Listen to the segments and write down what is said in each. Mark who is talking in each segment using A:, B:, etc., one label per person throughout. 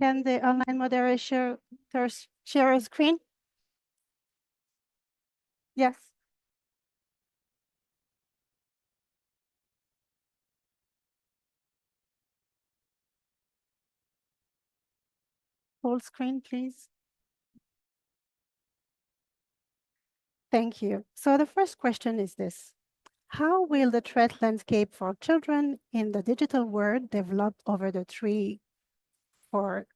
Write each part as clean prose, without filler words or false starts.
A: Can the online moderator share a screen? Yes. Full screen, please. Thank you. So the first question is this: how will the threat landscape for children in the digital world develop over the 4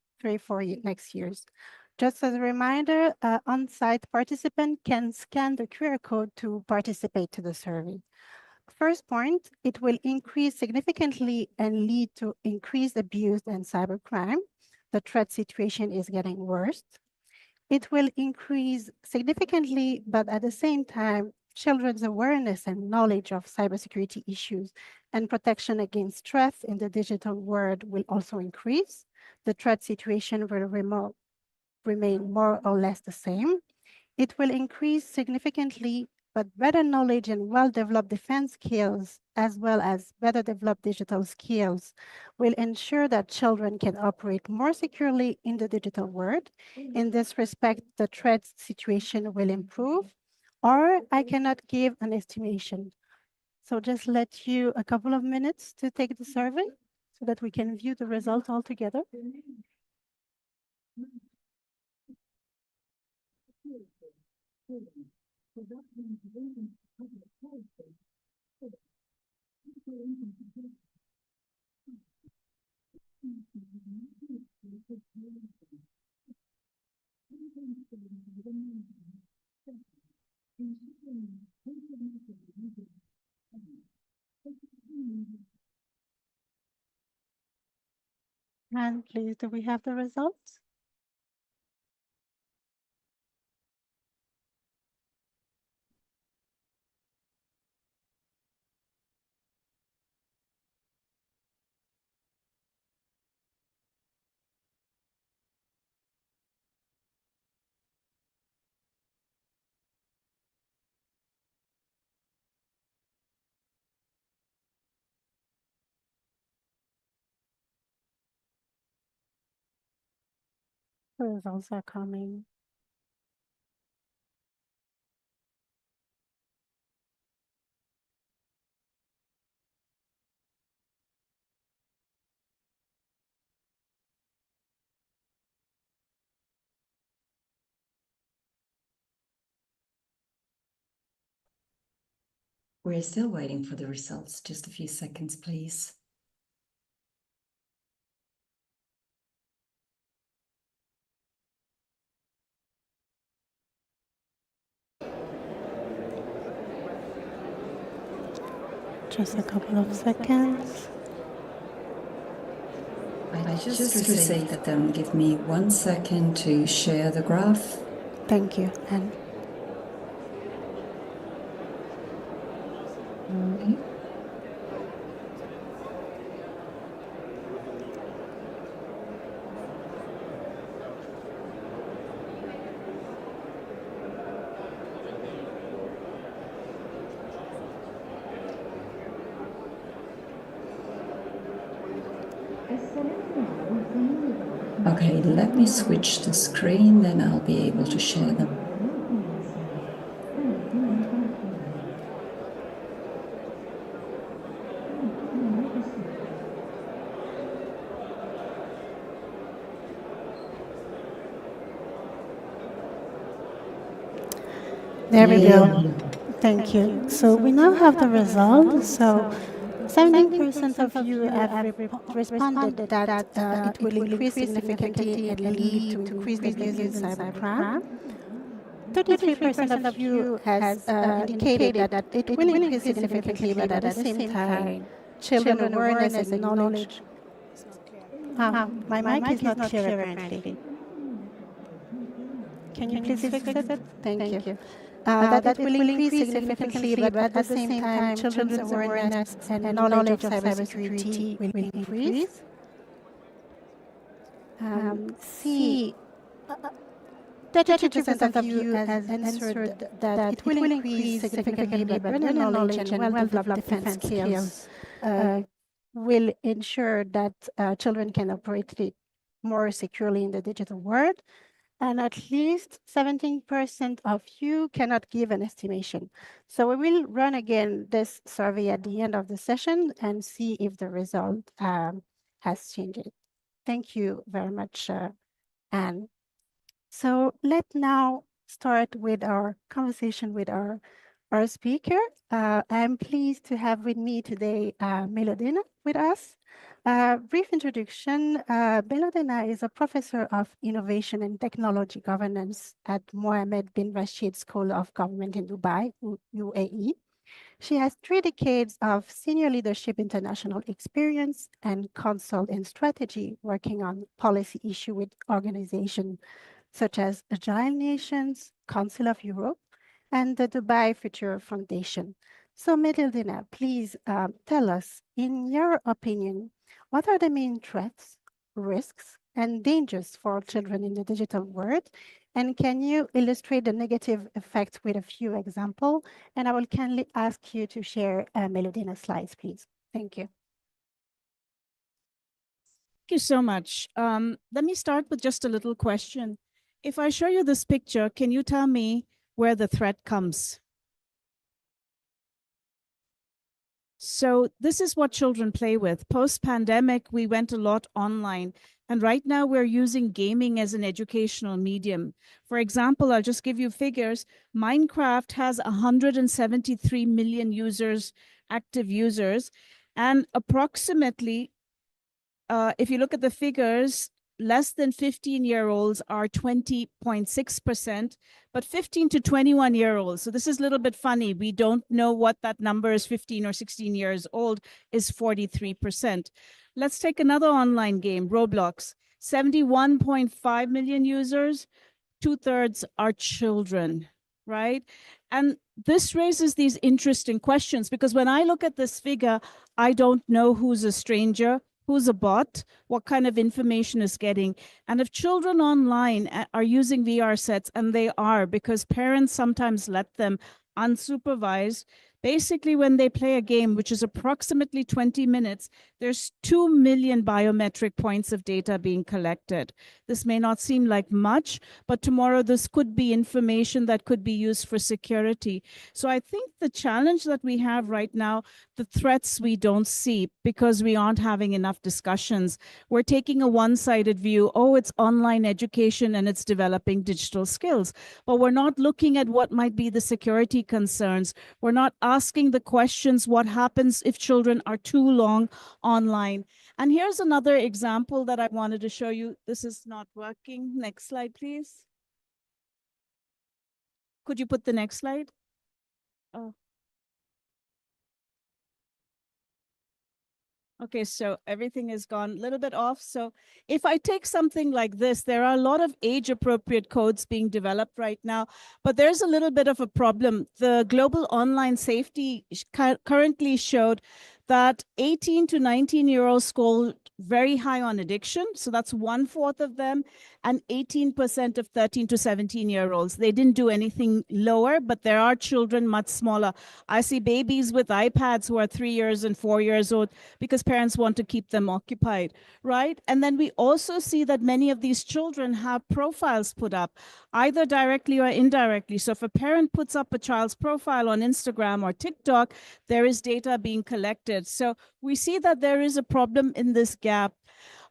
A: next years? Just as a reminder, on-site participant can scan the QR code to participate to the survey. First point, it will increase significantly and lead to increased abuse and cybercrime. The threat situation is getting worse. It will increase significantly, but at the same time, children's awareness and knowledge of cybersecurity issues and protection against threats in the digital world will also increase. The threat situation will remain more or less the same. It will increase significantly, but better knowledge and well-developed defense skills, as well as better developed digital skills, will ensure that children can operate more securely in the digital world. In this respect, the threat situation will improve, or I cannot give an estimation. So just let you a couple of minutes to take the survey so that we can view the results all together. And please, do we have the results? The results are coming.
B: We're still waiting for the results. Just a few seconds, please.
A: Just a couple of seconds.
B: I just received them. Give me 1 second to share the graph.
A: Thank you, Anne.
B: Okay, let me switch the screen, then I'll be able to share them.
A: There we go. Thank you. So we now have the results. So 70% of you have responded that it will increase significantly and lead to increased abuse in cybercrime. 33% of you has indicated that it will increase significantly, but at the same time, children awareness and knowledge. My mic is not clear apparently. Can you please fix it? Thank you. That it will increase significantly, but at the same time, children's awareness and knowledge of cybersecurity will increase. C, 33% of you has answered that it will increase significantly, but learning knowledge and well-developed defense skills will ensure that children can operate it more securely in the digital world. And at least 17% of you cannot give an estimation. So we will run again this survey at the end of the session and see if the result has changed. Thank you very much, Anne. So let's now start with our conversation with our speaker. I'm pleased to have with me today Melodina with us. Brief introduction, Melodina is a professor of innovation and technology governance at Mohammed bin Rashid School of Government in Dubai, UAE. She has 3 decades of senior leadership international experience and consult in strategy, working on policy issue with organizations such as Agile Nations, Council of Europe, and the Dubai Future Foundation. So Medildina, please tell us, in your opinion, what are the main threats, risks, and dangers for children in the digital world? And can you illustrate the negative effects with a few examples? And I will kindly ask you to share Melodina's slides, please. Thank you.
C: Thank you so much. Let me start with just a little question. If I show you this picture, can you tell me where the threat comes? So this is what children play with. Post-pandemic, we went a lot online. And right now we're using gaming as an educational medium. For example, I'll just give you figures. Minecraft has 173 million users, active users, and approximately, if you look at the figures, less than 15-year-olds are 20.6%, but 15 to 21-year-olds. So this is a little bit funny. We don't know what that number is, 15 or 16 years old, is 43%. Let's take another online game, Roblox. 71.5 million users, 2/3 are children, right? And this raises these interesting questions because when I look at this figure, I don't know who's a stranger, who's a bot, what kind of information is getting. And if children online are using VR sets, and they are because parents sometimes let them unsupervised, basically when they play a game, which is approximately 20 minutes, there's 2 million biometric points of data being collected. This may not seem like much, but tomorrow this could be information that could be used for security. So I think the challenge that we have right now, the threats we don't see because we aren't having enough discussions. We're taking a one-sided view. Oh, it's online education and it's developing digital skills. But we're not looking at what might be the security concerns. We're not asking the questions, what happens if children are too long online? And here's another example that I wanted to show you. This is not working. Next slide, please. Could you put the next slide? Oh. Okay, so everything is gone a little bit off. So if I take something like this, there are a lot of age-appropriate codes being developed right now, but there's a little bit of a problem. The Global Online Safety currently showed that 18 to 19-year-olds scored very high on addiction. So that's 1/4 of them, and 18% of 13 to 17-year-olds. They didn't do anything lower, but there are children much smaller. I see babies with iPads who are 3 years and 4 years old because parents want to keep them occupied, right? And then we also see that many of these children have profiles put up, either directly or indirectly. So if a parent puts up a child's profile on Instagram or TikTok, there is data being collected. So we see that there is a problem in this gap.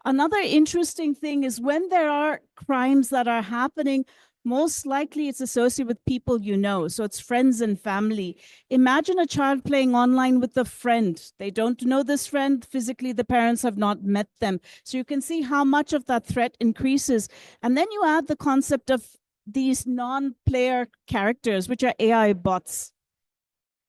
C: Another interesting thing is when there are crimes that are happening, most likely it's associated with people you know. So it's friends and family. Imagine a child playing online with a friend. They don't know this friend. Physically, the parents have not met them. So you can see how much of that threat increases. And then you add the concept of these non-player characters, which are AI bots.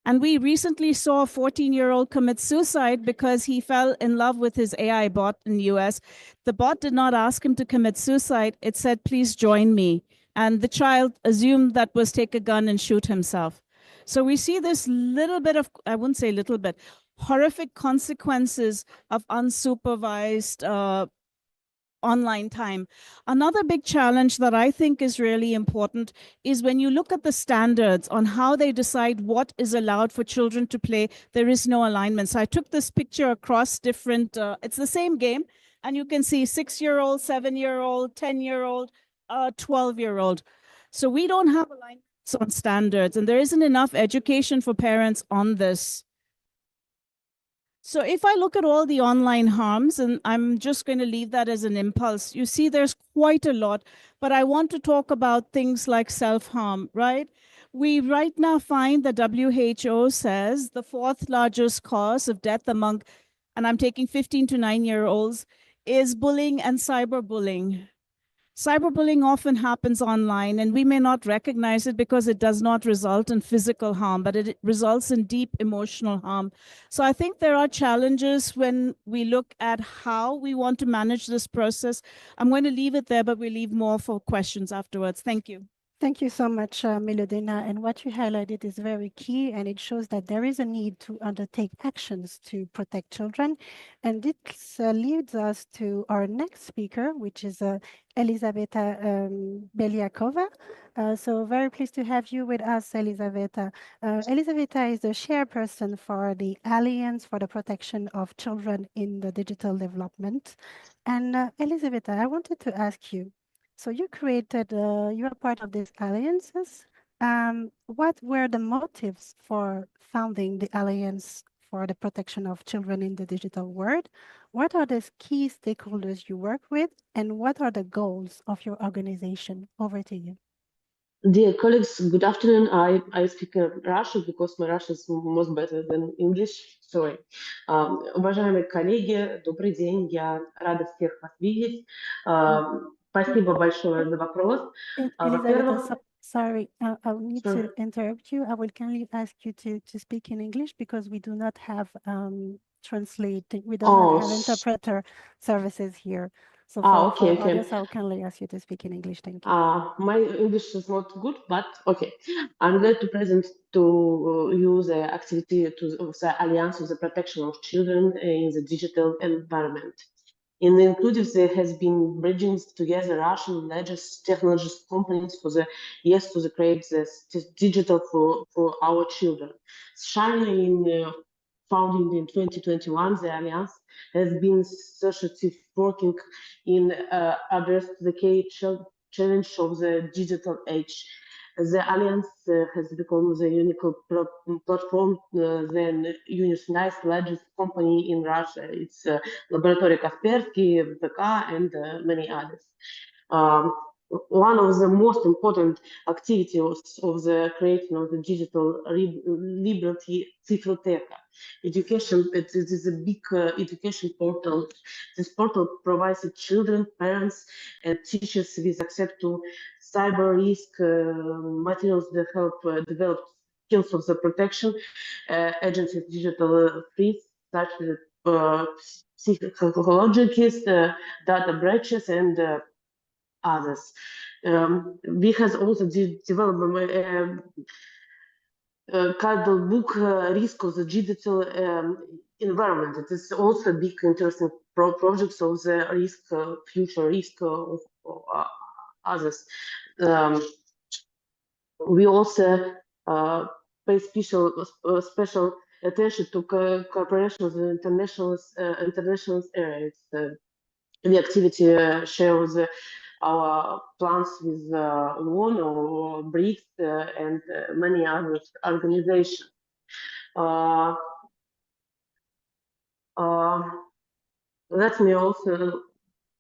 C: And we recently saw a 14-year-old commit suicide because he fell in love with his AI bot in the US. The bot did not ask him to commit suicide. It said, please join me. And the child assumed that was take a gun and shoot himself. So we see this little bit of, I wouldn't say little bit, horrific consequences of unsupervised online time. Another big challenge that I think is really important is when you look at the standards on how they decide what is allowed for children to play, there is no alignment. So I took this picture across different, it's the same game, and you can see 6-year-old, 7-year-old, 10-year-old, 12-year-old. So we don't have alignments on standards, and there isn't enough education for parents on this. So if I look at all the online harms, and I'm just going to leave that as an impulse, you see there's quite a lot, but I want to talk about things like self-harm, right? We right now find that WHO says the 4th largest cause of death among, and I'm taking 15 to 9-year-olds, is bullying and cyberbullying. Cyberbullying often happens online, and we may not recognize it because it does not result in physical harm, but it results in deep emotional harm. So I think there are challenges when we look at how we want to manage this process. I'm going to leave it there, but we leave more for questions afterwards. Thank you.
A: Thank you so much, Milodina. And what you highlighted is very key, and it shows that there is a need to undertake actions to protect children. And this leads us to our next speaker, which is Elizaveta Beliakova. So very pleased to have you with us, Elizaveta. Elizaveta is the chairperson for the Alliance for the Protection of Children in the Digital Development. And Elizaveta, I wanted to ask you, so you created, you are part of these alliances. What were the motives for founding the Alliance for the Protection of Children in the Digital World? What are the key stakeholders you work with, and what are the goals of your organization? Over to you.
D: Dear colleagues, good afternoon. I speak Russian because my Russian is much better than English. Sorry. Уважаемые коллеги, добрый день. Я рада всех вас видеть. Спасибо большое за вопрос.
A: Elizaveta, sorry, I'll need to interrupt you. I will kindly ask you to speak in English because we do not have translating. We do not have interpreter services here. So for others, I'll kindly ask you to speak in English. Thank you.
D: My English is not good, but okay. I'm glad to present to you the activity to the Alliance of the Protection of Children in the digital environment. In the inclusive, there has been bridging together Russian largest technology companies for the years to create this digital for our children. Shining founded in 2021, the Alliance has been associative working in address the key challenge of the digital age. The Alliance has become the unique platform, then unifies largest company in Russia. It's Laboratory Kaspersky, VK, and many others. One of the most important activities of the creation of the digital liberty, Cybersecurity. Education, it is a big education portal. This portal provides children, parents, and teachers with access to cyber risk materials that help develop skills of the protection, agencies digital threats such as psychologists, data breaches, and others. We have also developed kind of book risk of the digital environment. It is also a big interesting projects of the risk, future risk of others. We also pay special attention to cooperation with international areas. The activity shares our plans with WON or BRICS and many other organizations. Let me also,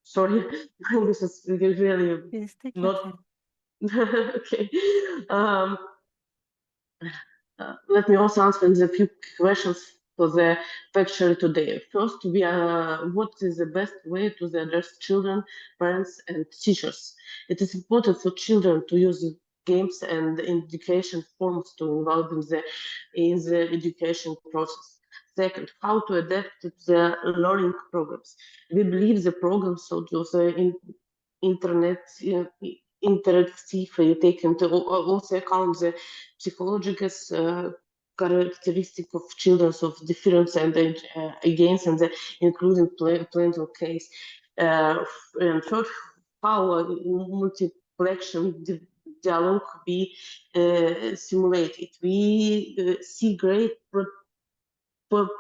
D: sorry, this is really not okay. Let me also answer a few questions for the lecture today. First, what is the best way to address children, parents, and teachers? It is important for children to use games and education forms to involve in the education process. Second, how to adapt to the learning programs. We believe the programs should also interactive. You take into also account the psychological characteristic of children of difference and against and including parental case. And third, how multi-collection dialogue be simulated. We see great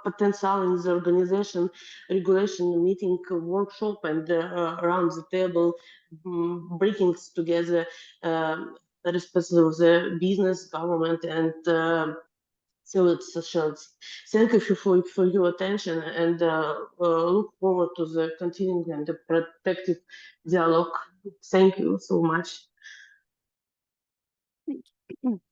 D: potential in the organization, regulation, meeting, workshop, and around the table, bringing together the responsibility of the business, government, and civil society. Thank you for your attention, and look forward to the continuing and the protective dialogue. Thank you so much.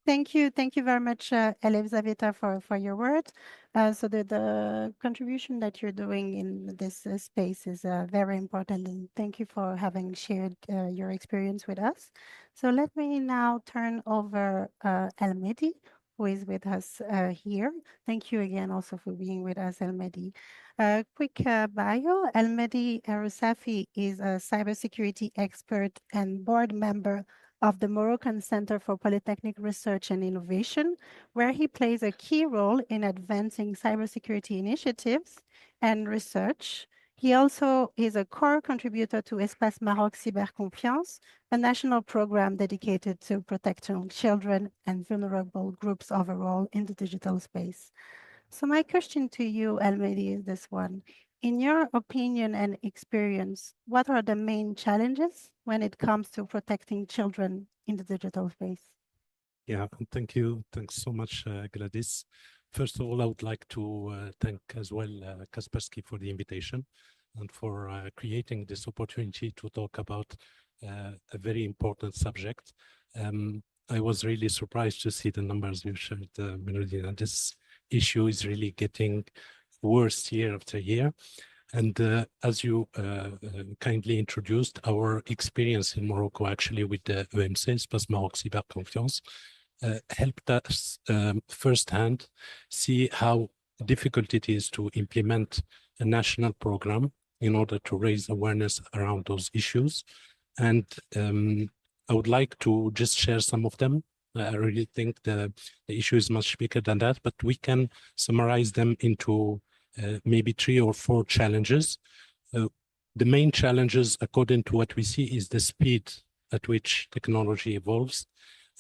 A: Thank you very much, Elizaveta, for your words. So the contribution that you're doing in this space is very important, and thank you for having shared your experience with us. So let me now turn over Elmedi, who is with us here. Thank you again also for being with us, Elmedi. Quick bio, Elmedi Roussafi is a cybersecurity expert and board member of the Moroccan Center for Polytechnic Research and Innovation, where he plays a key role in advancing cybersecurity initiatives and research. He also is a core contributor to Espace Maroc Cyberconfiance, a national program dedicated to protecting children and vulnerable groups overall in the digital space. So my question to you, Elmedi, is this one. In your opinion and experience, what are the main challenges when it comes to protecting children in the digital space?
E: Yeah, thank you. Thanks so much, Gladys. First of all, I would like to thank as well Kaspersky for the invitation and for creating this opportunity to talk about a very important subject. I was really surprised to see the numbers you shared, Melody, and this issue is really getting worse year after year. And as you kindly introduced, our experience in Morocco actually with the EMC, Espace Maroc Cyberconfiance, helped us firsthand see how difficult it is to implement a national program in order to raise awareness around those issues. And I would like to just share some of them. I really think the issue is much bigger than that, but we can summarize them into maybe 3 or 4 challenges. The main challenges, according to what we see, is the speed at which technology evolves.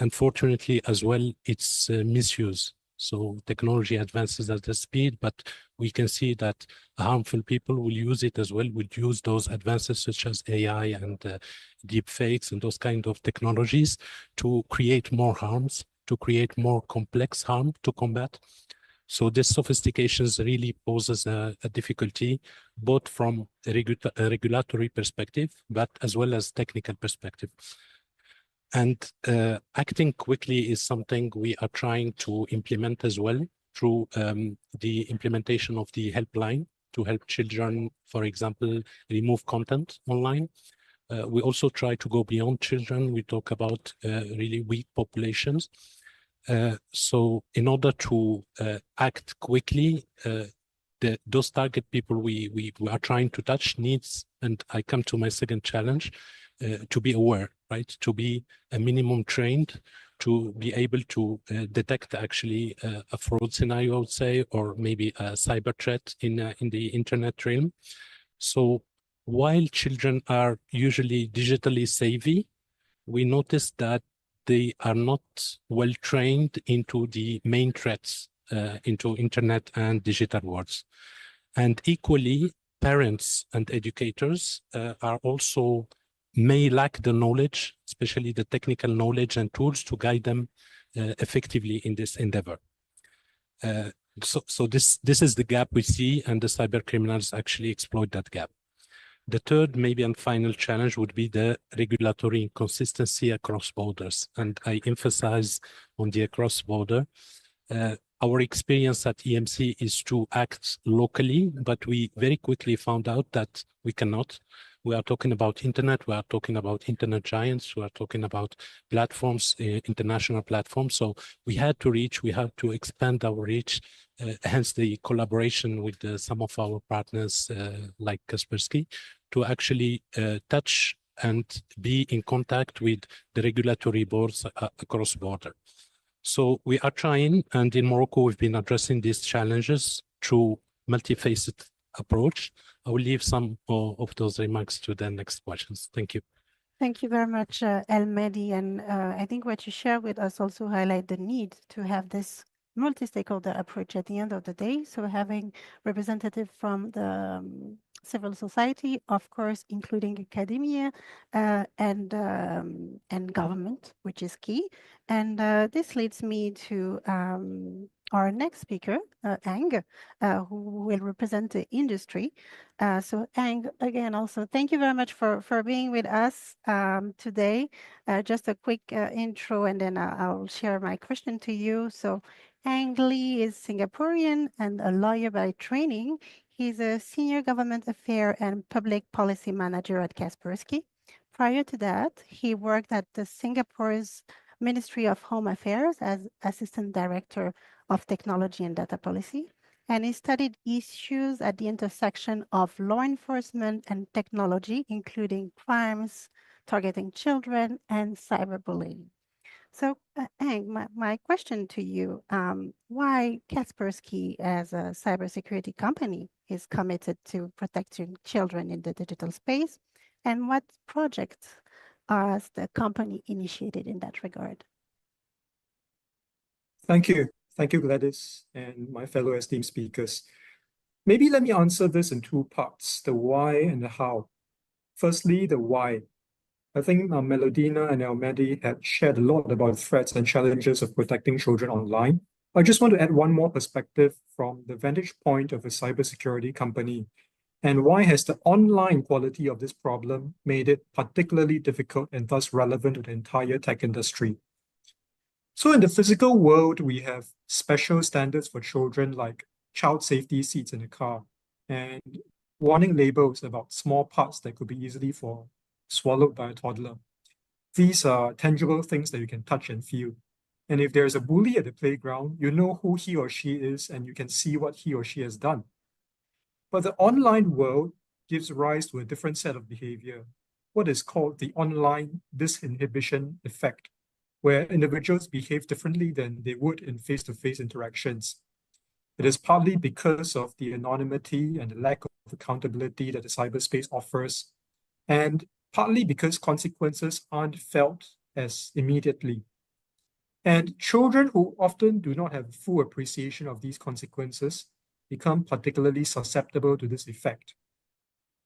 E: Unfortunately, as well, its misuse. So technology advances at the speed, but we can see that harmful people will use it as well, will use those advances such as AI and deepfakes and those kind of technologies to create more harms, to create more complex harm to combat. So this sophistication really poses a difficulty, both from a regulatory perspective, but as well as technical perspective. And acting quickly is something we are trying to implement as well through the implementation of the helpline to help children, for example, remove content online. We also try to go beyond children. We talk about really weak populations. So in order to act quickly, those target people we are trying to touch needs, and I come to my second challenge, to be aware, right? To be a minimum trained, to be able to detect actually a fraud scenario, I would say, or maybe a cyber threat in the internet realm. So while children are usually digitally savvy, we notice that they are not well trained into the main threats into internet and digital worlds. And equally, parents and educators are also may lack the knowledge, especially the technical knowledge and tools to guide them effectively in this endeavor. So this is the gap we see, and the cyber criminals actually exploit that gap. The third, maybe and final challenge would be the regulatory inconsistency across borders. And I emphasize on the across border. Our experience at EMC is to act locally, but we very quickly found out that we cannot. We are talking about internet, we are talking about internet giants, we are talking about platforms, international platforms. So we had to expand our reach, hence the collaboration with some of our partners like Kaspersky to actually touch and be in contact with the regulatory boards across border. So we are trying, and in Morocco, we've been addressing these challenges through multifaceted approach. I will leave some of those remarks to the next questions. Thank you.
A: Thank you very much, El Mehdi. And I think what you share with us also highlight the need to have this multi-stakeholder approach at the end of the day. So having representative from the civil society, of course, including academia and government, which is key. And this leads me to our next speaker, Ang, who will represent the industry. So Ang, again, also thank you very much for being with us today. Just a quick intro, and then I'll share my question to you. So Ang Lee is Singaporean and a lawyer by training. He's a senior government affair and public policy manager at Kaspersky. Prior to that, he worked at the Singapore's Ministry of Home Affairs as Assistant Director of Technology and Data Policy. And he studied issues at the intersection of law enforcement and technology, including crimes targeting children and cyberbullying. So, Ang, my question to you, why Kaspersky as a cybersecurity company is committed to protecting children in the digital space, and what projects has the company initiated in that regard?
F: Thank you. Thank you, Gladys, and my fellow esteemed speakers. Maybe let me answer this in two parts, the why and the how. Firstly, the why. I think Melodina and El Mehdi had shared a lot about threats and challenges of protecting children online. I just want to add one more perspective from the vantage point of a cybersecurity company. And why has the online quality of this problem made it particularly difficult and thus relevant to the entire tech industry? So in the physical world, we have special standards for children like child safety seats in the car and warning labels about small parts that could be easily swallowed by a toddler. These are tangible things that you can touch and feel. And if there's a bully at the playground, you know who he or she is and you can see what he or she has done. But the online world gives rise to a different set of behavior, what is called the online disinhibition effect, where individuals behave differently than they would in face-to-face interactions. It is partly because of the anonymity and the lack of accountability that the cyberspace offers, and partly because consequences aren't felt as immediately. And children who often do not have full appreciation of these consequences become particularly susceptible to this effect.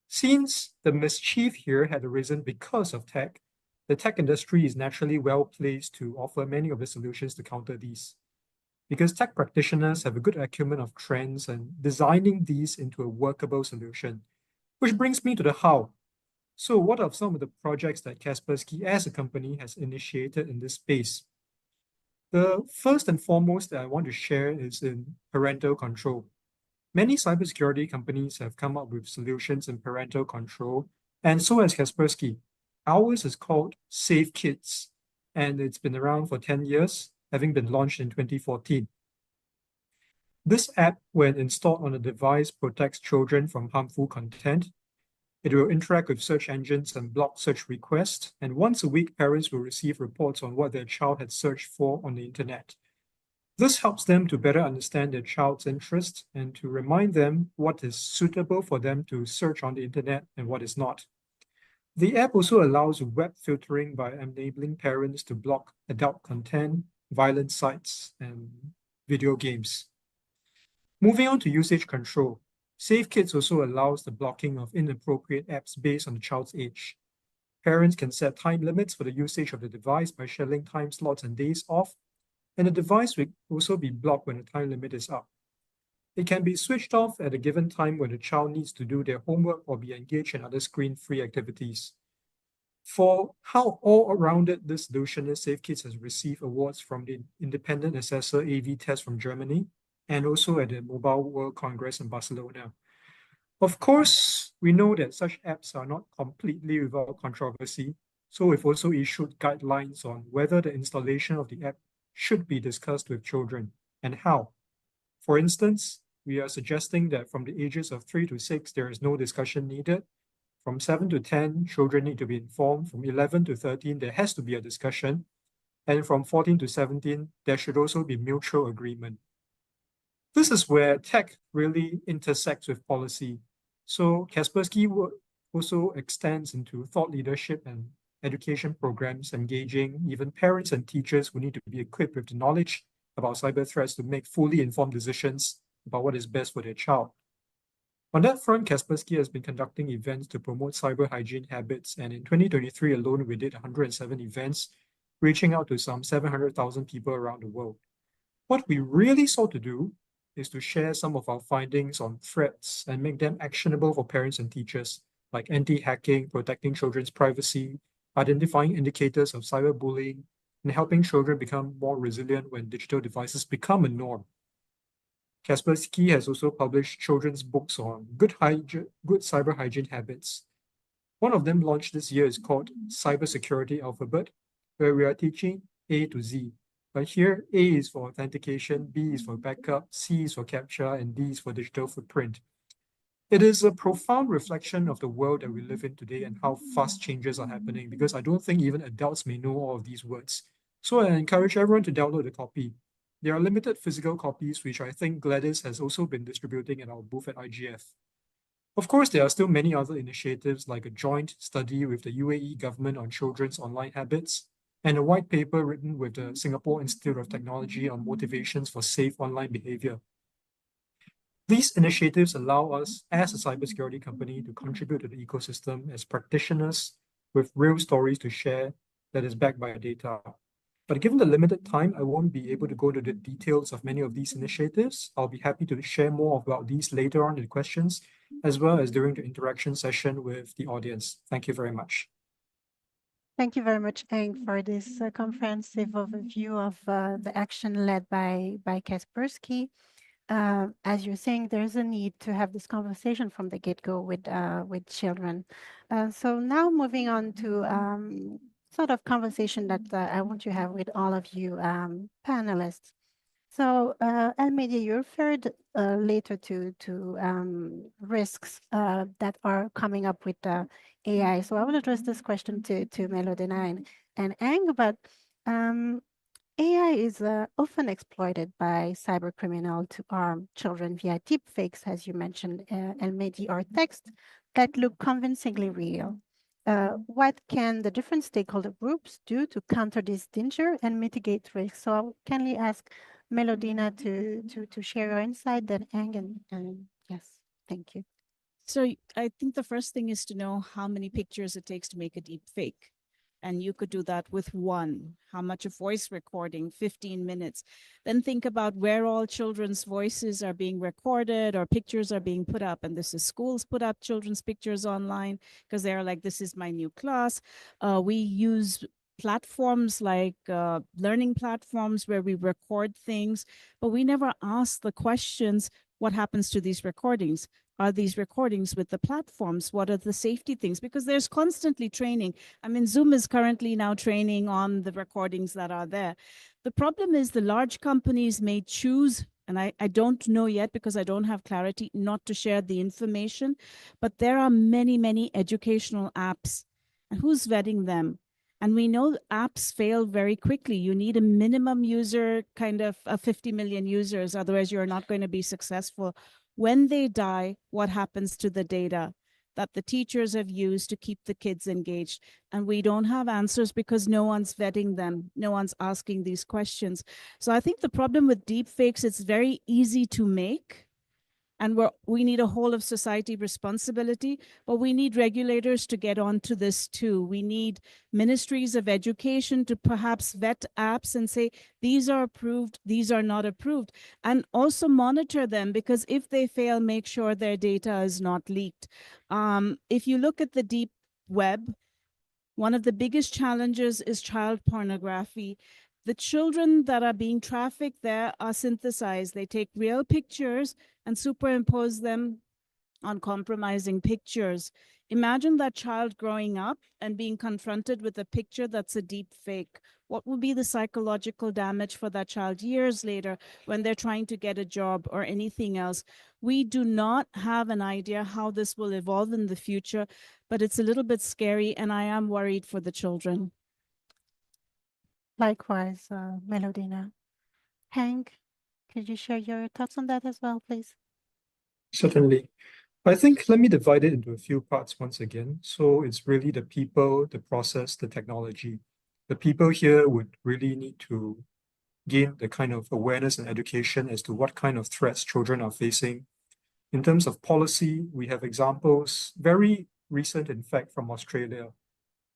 F: Since the mischief here had arisen because of tech, the tech industry is naturally well placed to offer many of the solutions to counter these. Because tech practitioners have a good acumen of trends and designing these into a workable solution. Which brings me to the how. So what are some of the projects that Kaspersky as a company has initiated in this space? The first and foremost that I want to share is in parental control. Many cybersecurity companies have come up with solutions in parental control, and so has Kaspersky. Ours is called Safe Kids, and it's been around for 10 years, having been launched in 2014. This app, when installed on a device, protects children from harmful content. It will interact with search engines and block search requests, and once a week, parents will receive reports on what their child had searched for on the internet. This helps them to better understand their child's interests and to remind them what is suitable for them to search on the internet and what is not. The app also allows web filtering by enabling parents to block adult content, violent sites, and video games. Moving on to usage control, Safe Kids also allows the blocking of inappropriate apps based on the child's age. Parents can set time limits for the usage of the device by scheduling time slots and days off, and the device will also be blocked when the time limit is up. It can be switched off at a given time when the child needs to do their homework or be engaged in other screen-free activities. For how all-rounded this solution is, Safe Kids has received awards from the independent assessor AV Test from Germany and also at the Mobile World Congress in Barcelona. Of course, we know that such apps are not completely without controversy, so we've also issued guidelines on whether the installation of the app should be discussed with children and how. For instance, we are suggesting that from the ages of 3 to 6, there is no discussion needed. From 7 to 10, children need to be informed. From 11 to 13, there has to be a discussion. And from 14 to 17, there should also be mutual agreement. This is where tech really intersects with policy. So Kaspersky work also extends into thought leadership and education programs, engaging even parents and teachers who need to be equipped with the knowledge about cyber threats to make fully informed decisions about what is best for their child. On that front, Kaspersky has been conducting events to promote cyber hygiene habits, and in 2023 alone, we did 107 events, reaching out to some 700,000 people around the world. What we really sought to do is to share some of our findings on threats and make them actionable for parents and teachers, like anti-hacking, protecting children's privacy, identifying indicators of cyberbullying, and helping children become more resilient when digital devices become a norm. Kaspersky has also published children's books on good cyber hygiene habits. One of them launched this year is called Cybersecurity Alphabet, where we are teaching A to Z. But here, A is for authentication, B is for backup, C is for capture, and D is for digital footprint. It is a profound reflection of the world that we live in today and how fast changes are happening, because I don't think even adults may know all of these words. So I encourage everyone to download a copy. There are limited physical copies, which I think Gladys has also been distributing at our booth at IGF. Of course, there are still many other initiatives like a joint study with the UAE government on children's online habits, and a white paper written with the Singapore Institute of Technology on motivations for safe online behavior. These initiatives allow us as a cybersecurity company to contribute to the ecosystem as practitioners with real stories to share that is backed by data. But given the limited time, I won't be able to go into the details of many of these initiatives. I'll be happy to share more about these later on in the questions, as well as during the interaction session with the audience. Thank you very much.
A: Thank you very much, Eng, for this comprehensive overview of the action led by Kaspersky. As you're saying, there's a need to have this conversation from the get-go with children. So now moving on to sort of conversation that I want to have with all of you panelists. So Almedia, you referred later to risks that are coming up with AI. So I will address this question to Melodina and Eng, but AI is often exploited by cybercriminals to harm children via deepfakes, as you mentioned, Almedia, or text that look convincingly real. What can the different stakeholder groups do to counter this danger and mitigate risks? So I will kindly ask Melodina to share your insight, then Eng, and yes, thank you.
C: So I think the first thing is to know how many pictures it takes to make a deep fake. And you could do that with one. How much of voice recording? 15 minutes. Then think about where all children's voices are being recorded or pictures are being put up. And this is schools put up children's pictures online because they're like, this is my new class. We use platforms like learning platforms where we record things, but we never ask the questions, what happens to these recordings? Are these recordings with the platforms? What are the safety things? Because there's constantly training. I mean, Zoom is currently now training on the recordings that are there. The problem is the large companies may choose, and I don't know yet because I don't have clarity, not to share the information, but there are many, many educational apps. And who's vetting them? And we know apps fail very quickly. You need a minimum user, kind of 50 million users, otherwise you're not going to be successful. When they die, what happens to the data that the teachers have used to keep the kids engaged? And we don't have answers because no one's vetting them. No one's asking these questions. So I think the problem with deepfakes, it's very easy to make. And we need a whole of society responsibility, but we need regulators to get onto this too. We need ministries of education to perhaps vet apps and say, these are approved, these are not approved, and also monitor them, because if they fail, make sure their data is not leaked. If you look at the deep web, one of the biggest challenges is child pornography. The children that are being trafficked there are synthesized. They take real pictures and superimpose them on compromising pictures. Imagine that child growing up and being confronted with a picture that's a deep fake. What will be the psychological damage for that child years later when they're trying to get a job or anything else? We do not have an idea how this will evolve in the future, but it's a little bit scary, and I am worried for the children.
A: Likewise, Melodina. Hank, could you share your thoughts on that as well, please?
F: Certainly. I think let me divide it into a few parts once again. So it's really the people, the process, the technology. The people here would really need to gain the kind of awareness and education as to what kind of threats children are facing. In terms of policy, we have examples, very recent, in fact, from Australia.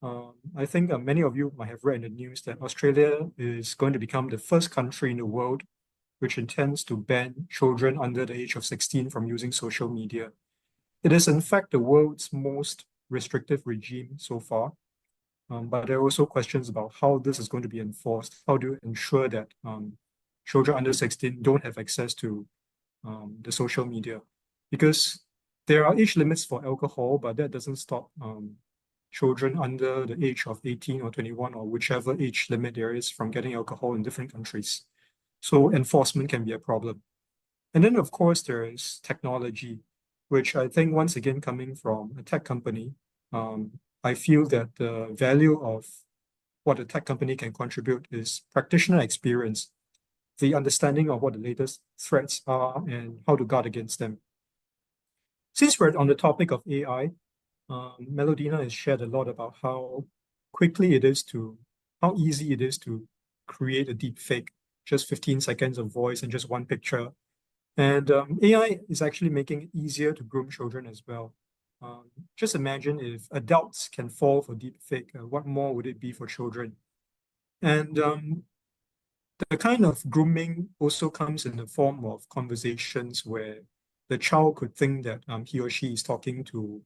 F: I think many of you might have read in the news that Australia is going to become the first country in the world which intends to ban children under the age of 16 from using social media. It is, in fact, the world's most restrictive regime so far. But there are also questions about how this is going to be enforced. How do you ensure that children under 16 don't have access to the social media? Because there are age limits for alcohol, but that doesn't stop children under the age of 18 or 21 or whichever age limit there is from getting alcohol in different countries. So enforcement can be a problem. And then, of course, there is technology, which I think, once again, coming from a tech company, I feel that the value of what a tech company can contribute is practitioner experience, the understanding of what the latest threats are and how to guard against them. Since we're on the topic of AI, Melodina has shared a lot about how how easy it is to create a deep fake, just 15 seconds of voice and just one picture. And AI is actually making it easier to groom children as well. Just imagine if adults can fall for deepfake, what more would it be for children? And the kind of grooming also comes in the form of conversations where the child could think that he or she is talking to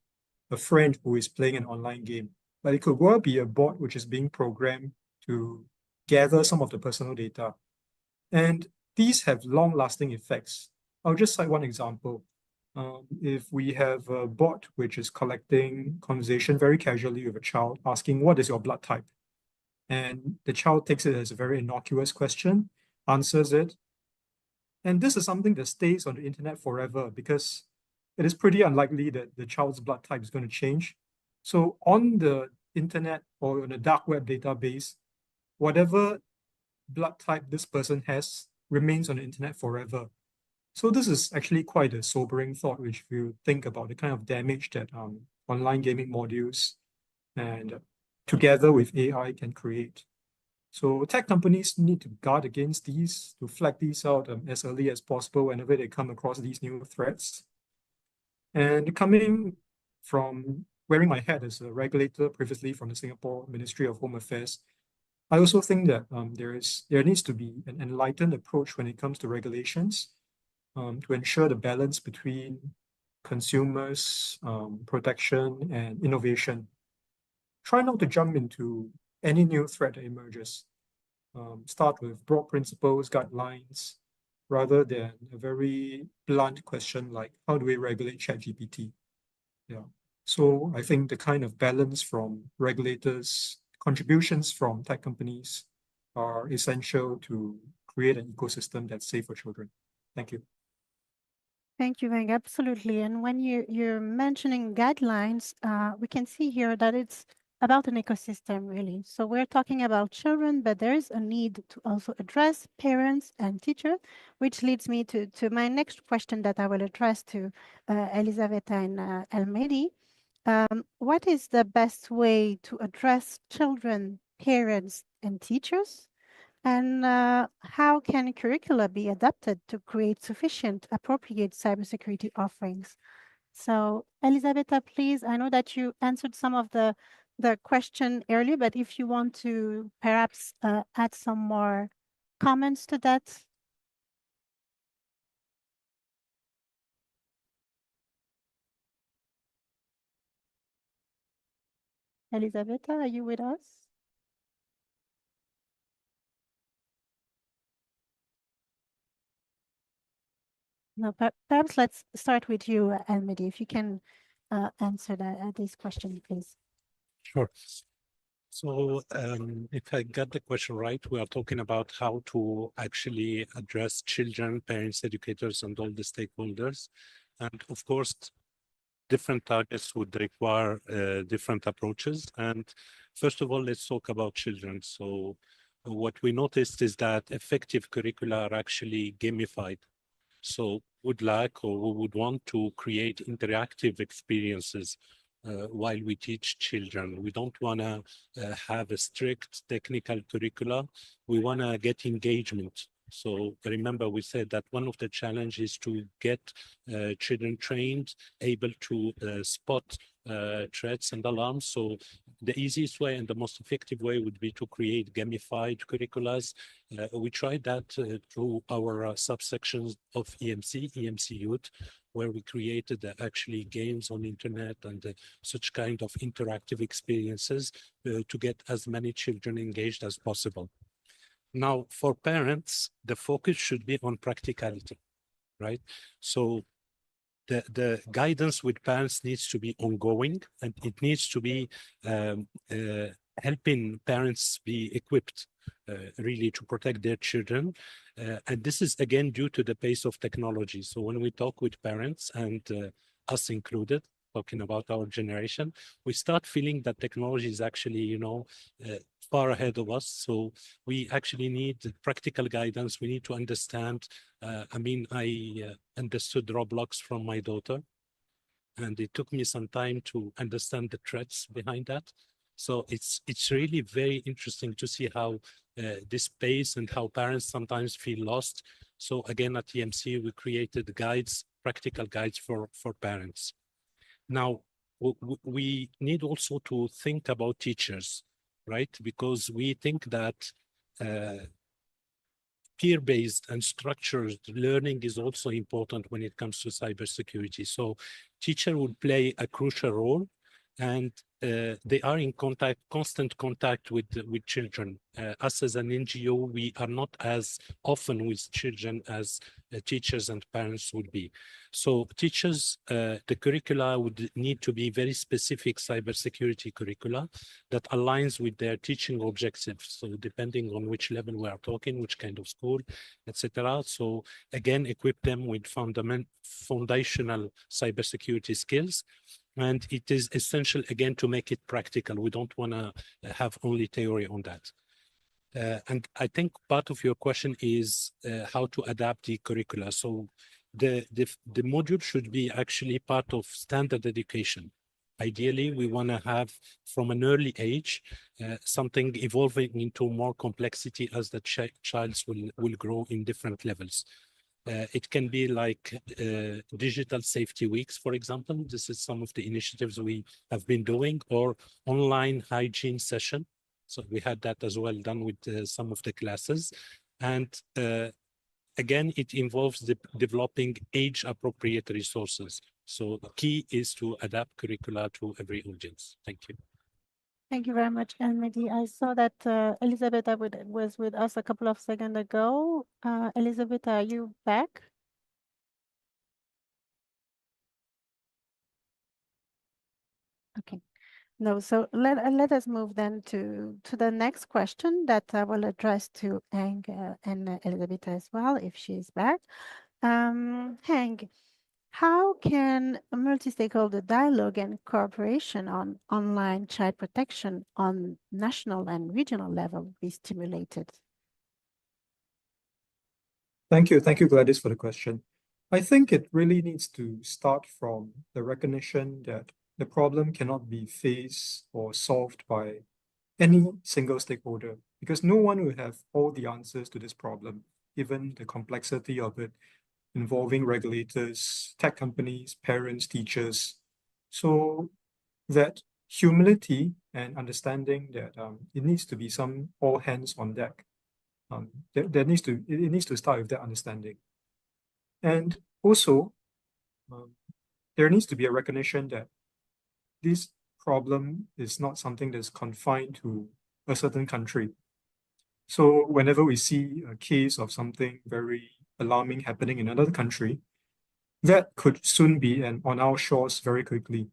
F: a friend who is playing an online game. But it could well be a bot which is being programmed to gather some of the personal data. And these have long-lasting effects. I'll just cite one example. If we have a bot which is collecting conversation very casually with a child, asking, what is your blood type? And the child takes it as a very innocuous question, answers it. And this is something that stays on the internet forever because it is pretty unlikely that the child's blood type is going to change. So on the internet or on a dark web database, whatever blood type this person has remains on the internet forever. So this is actually quite a sobering thought, which if you think about the kind of damage that online gaming modules and together with AI can create. So tech companies need to guard against these, to flag these out as early as possible whenever they come across these new threats. And coming from wearing my hat as a regulator previously from the Singapore Ministry of Home Affairs, I also think that there needs to be an enlightened approach when it comes to regulations to ensure the balance between consumers, protection, and innovation. Try not to jump into any new threat that emerges. Start with broad principles, guidelines, rather than a very blunt question like, how do we regulate ChatGPT? Yeah. So I think the kind of balance from regulators, contributions from tech companies are essential to create an ecosystem that's safe for children. Thank you.
A: Thank you, Veng. Absolutely. And when you're mentioning guidelines, we can see here that it's about an ecosystem, really. So we're talking about children, but there is a need to also address parents and teachers, which leads me to my next question that I will address to Elisabetta and Elmedi. What is the best way to address children, parents, and teachers? And how can curricula be adapted to create sufficient, appropriate cybersecurity offerings? So, Elisabetta, please, I know that you answered some of the question earlier, but if you want to perhaps add some more comments to that. Elisabetta, are you with us? No, perhaps let's start with you, Elmedi, if you can answer this question, please.
E: Sure. So if I got the question right, we are talking about how to actually address children, parents, educators, and all the stakeholders. And of course, different targets would require different approaches. And first of all, let's talk about children. So what we noticed is that effective curricula are actually gamified. So would like or we would want to create interactive experiences while we teach children. We don't want to have a strict technical curricula. We want to get engagement. So remember, we said that one of the challenges is to get children trained, able to spot threats and alarms. So the easiest way and the most effective way would be to create gamified curriculas. We tried that through our subsections of EMC Youth, where we created actually games on internet and such kind of interactive experiences to get as many children engaged as possible. Now, for parents, the focus should be on practicality, right? So the guidance with parents needs to be ongoing, and it needs to be helping parents be equipped really to protect their children. And this is again due to the pace of technology. So when we talk with parents, and us included, talking about our generation, we start feeling that technology is actually, far ahead of us. So we actually need practical guidance. We need to understand. I understood Roblox from my daughter, and it took me some time to understand the threats behind that. So it's really very interesting to see how this pace and how parents sometimes feel lost. So again, at EMC, we created guides, practical guides for parents. Now, we need also to think about teachers, right? Because we think that peer-based and structured learning is also important when it comes to cybersecurity. So teacher would play a crucial role, and they are in constant contact with children. Us as an NGO, we are not as often with children as teachers and parents would be. So teachers, the curricula would need to be very specific cybersecurity curricula that aligns with their teaching objectives. So depending on which level we are talking, which kind of school, etc. So again, equip them with foundational cybersecurity skills. And it is essential, again, to make it practical. We don't want to have only theory on that. And I think part of your question is how to adapt the curricula. So the module should be actually part of standard education. Ideally, we want to have from an early age something evolving into more complexity as the child will grow in different levels. It can be like digital safety weeks, for example. This is some of the initiatives we have been doing, or online hygiene session. So we had that as well done with some of the classes. And again, it involves developing age-appropriate resources. So the key is to adapt curricula to every audience. Thank you.
A: Thank you very much, Mehdi. I saw that Elizabeth was with us a couple of seconds ago. Elizabeth, are you back? Okay. No, so let us move then to the next question that I will address to Heng and Elizabeth as well, if she's back. Heng, how can a multi-stakeholder dialogue and cooperation on online child protection on national and regional level be stimulated?
F: Thank you, Gladys, for the question. I think it really needs to start from the recognition that the problem cannot be faced or solved by any single stakeholder, because no one will have all the answers to this problem, given the complexity of it, involving regulators, tech companies, parents, teachers. So that humility and understanding that it needs to be some all hands on deck. It needs to start with that understanding. And also, there needs to be a recognition that this problem is not something that's confined to a certain country. So whenever we see a case of something very alarming happening in another country, that could soon be on our shores very quickly.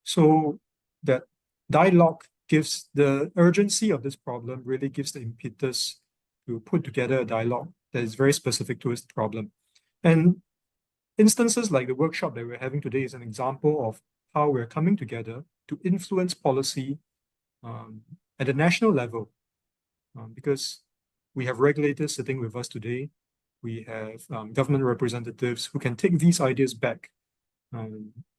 F: So that dialogue gives the urgency of this problem, really gives the impetus to put together a dialogue that is very specific to this problem. And instances like the workshop that we're having today is an example of how we're coming together to influence policy at a national level because we have regulators sitting with us today. We have government representatives who can take these ideas back.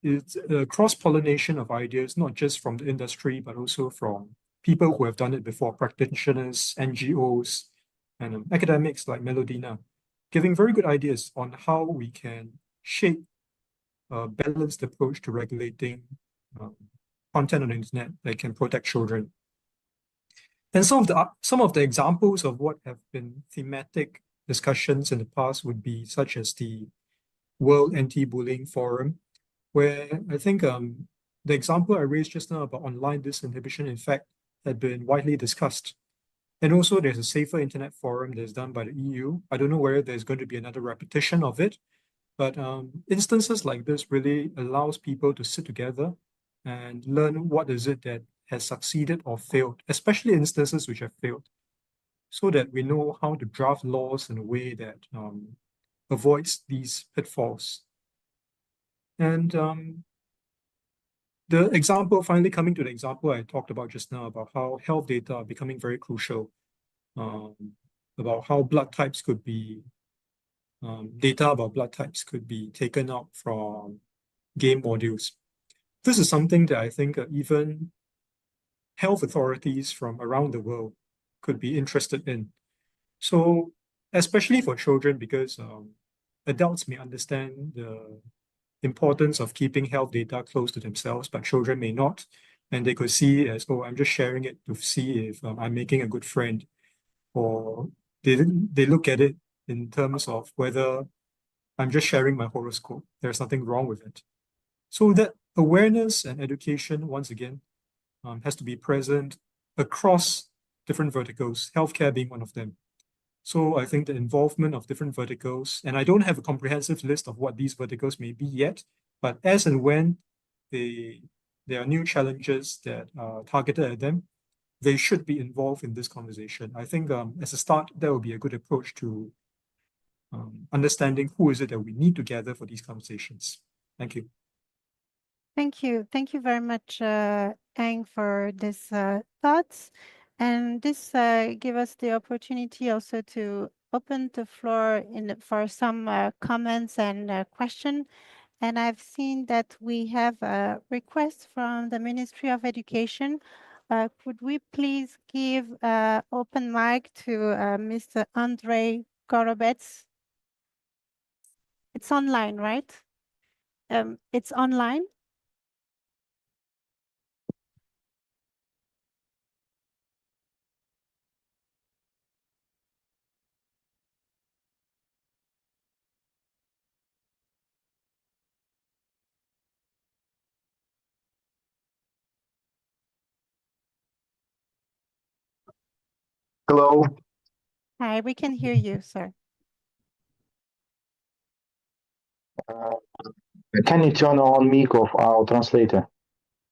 F: It's a cross-pollination of ideas, not just from the industry, but also from people who have done it before, practitioners, NGOs, and academics like Melodina, giving very good ideas on how we can shape a balanced approach to regulating content on the internet that can protect children. And some of the examples of what have been thematic discussions in the past would be such as the World Anti-Bullying Forum, where I think the example I raised just now about online disinhibition, in fact, had been widely discussed. And also there's a Safer Internet Forum that's done by the EU. I don't know whether there's going to be another repetition of it, but instances like this really allows people to sit together and learn what is it that has succeeded or failed, especially instances which have failed, so that we know how to draft laws in a way that avoids these pitfalls. And the example, finally coming to the example I talked about just now, about how health data are becoming very crucial, about how blood types could be, data about blood types could be taken out from game modules. This is something that I think even health authorities from around the world could be interested in. So, especially for children, because adults may understand the importance of keeping health data close to themselves, but children may not. And they could see it as, oh, I'm just sharing it to see if I'm making a good friend. Or they look at it in terms of whether I'm just sharing my horoscope. There's nothing wrong with it. So that awareness and education, once again, has to be present across different verticals, healthcare being one of them. So I think the involvement of different verticals, and I don't have a comprehensive list of what these verticals may be yet, but as and when there are new challenges that are targeted at them, they should be involved in this conversation. I think as a start, that will be a good approach to understanding who is it that we need to gather for these conversations. Thank you.
A: Thank you. Thank you very much, Ang, for these thoughts. And this give us the opportunity also to open the floor for some comments and questions. And I've seen that we have a request from the Ministry of Education. Could we please give open mic to Mr. Andrei Gorobets? It's online, right? It's online.
G: Hello.
A: Hi, we can hear you, sir.
G: Can you turn on mic of our translator,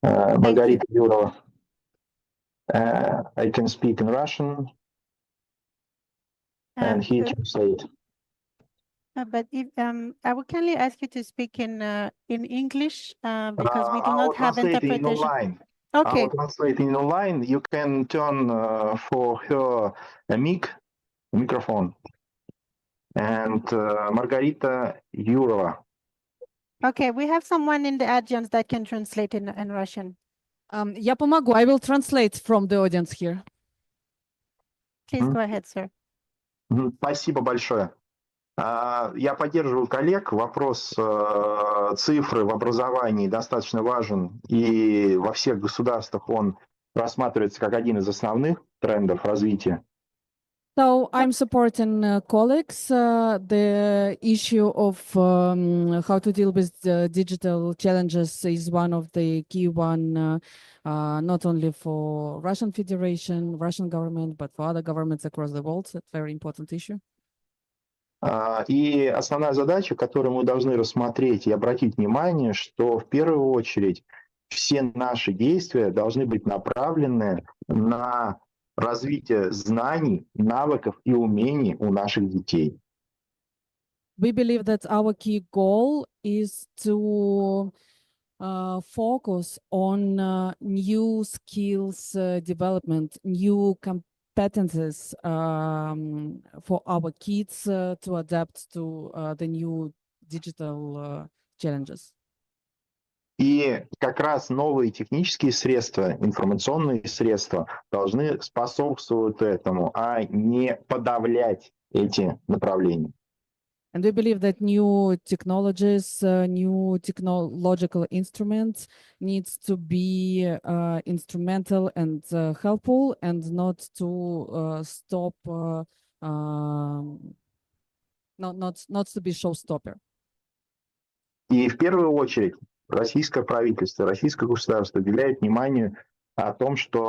G: Margarita Yurova? I can speak in Russian, and he translate.
A: But if I would kindly ask you to speak in English because we do not have interpretation.
G: Online.
A: Okay.
G: I will translate in online. You can turn for her a microphone. And Margarita Yurova.
A: Okay, we have someone in the audience that can translate in Russian.
H: Я помогу. I will translate from the audience here.
A: Please go ahead, sir.
G: Спасибо большое. Я поддерживаю коллег. Вопрос цифры в образовании достаточно важен, и во всех государствах он рассматривается как один из основных трендов развития.
H: So I'm supporting colleagues. The issue of how to deal with the digital challenges is one of the key one, not only for Russian Federation, Russian government, but for other governments across the world. It's a very important issue.
G: И основная задача, которую мы должны рассмотреть и обратить внимание, что в первую очередь все наши действия должны быть направлены на развитие знаний, навыков и умений у наших детей.
H: We believe that our key goal is to focus on new skills development, new competencies for our kids to adapt to the new digital challenges.
G: И как раз новые технические средства, информационные средства должны способствовать этому, а не подавлять эти направления.
H: And we believe that new technologies, new technological instruments needs to be instrumental and helpful, and not to stop, not to be showstopper.
G: И в первую очередь российское правительство, российское государство уделяет внимание о том, что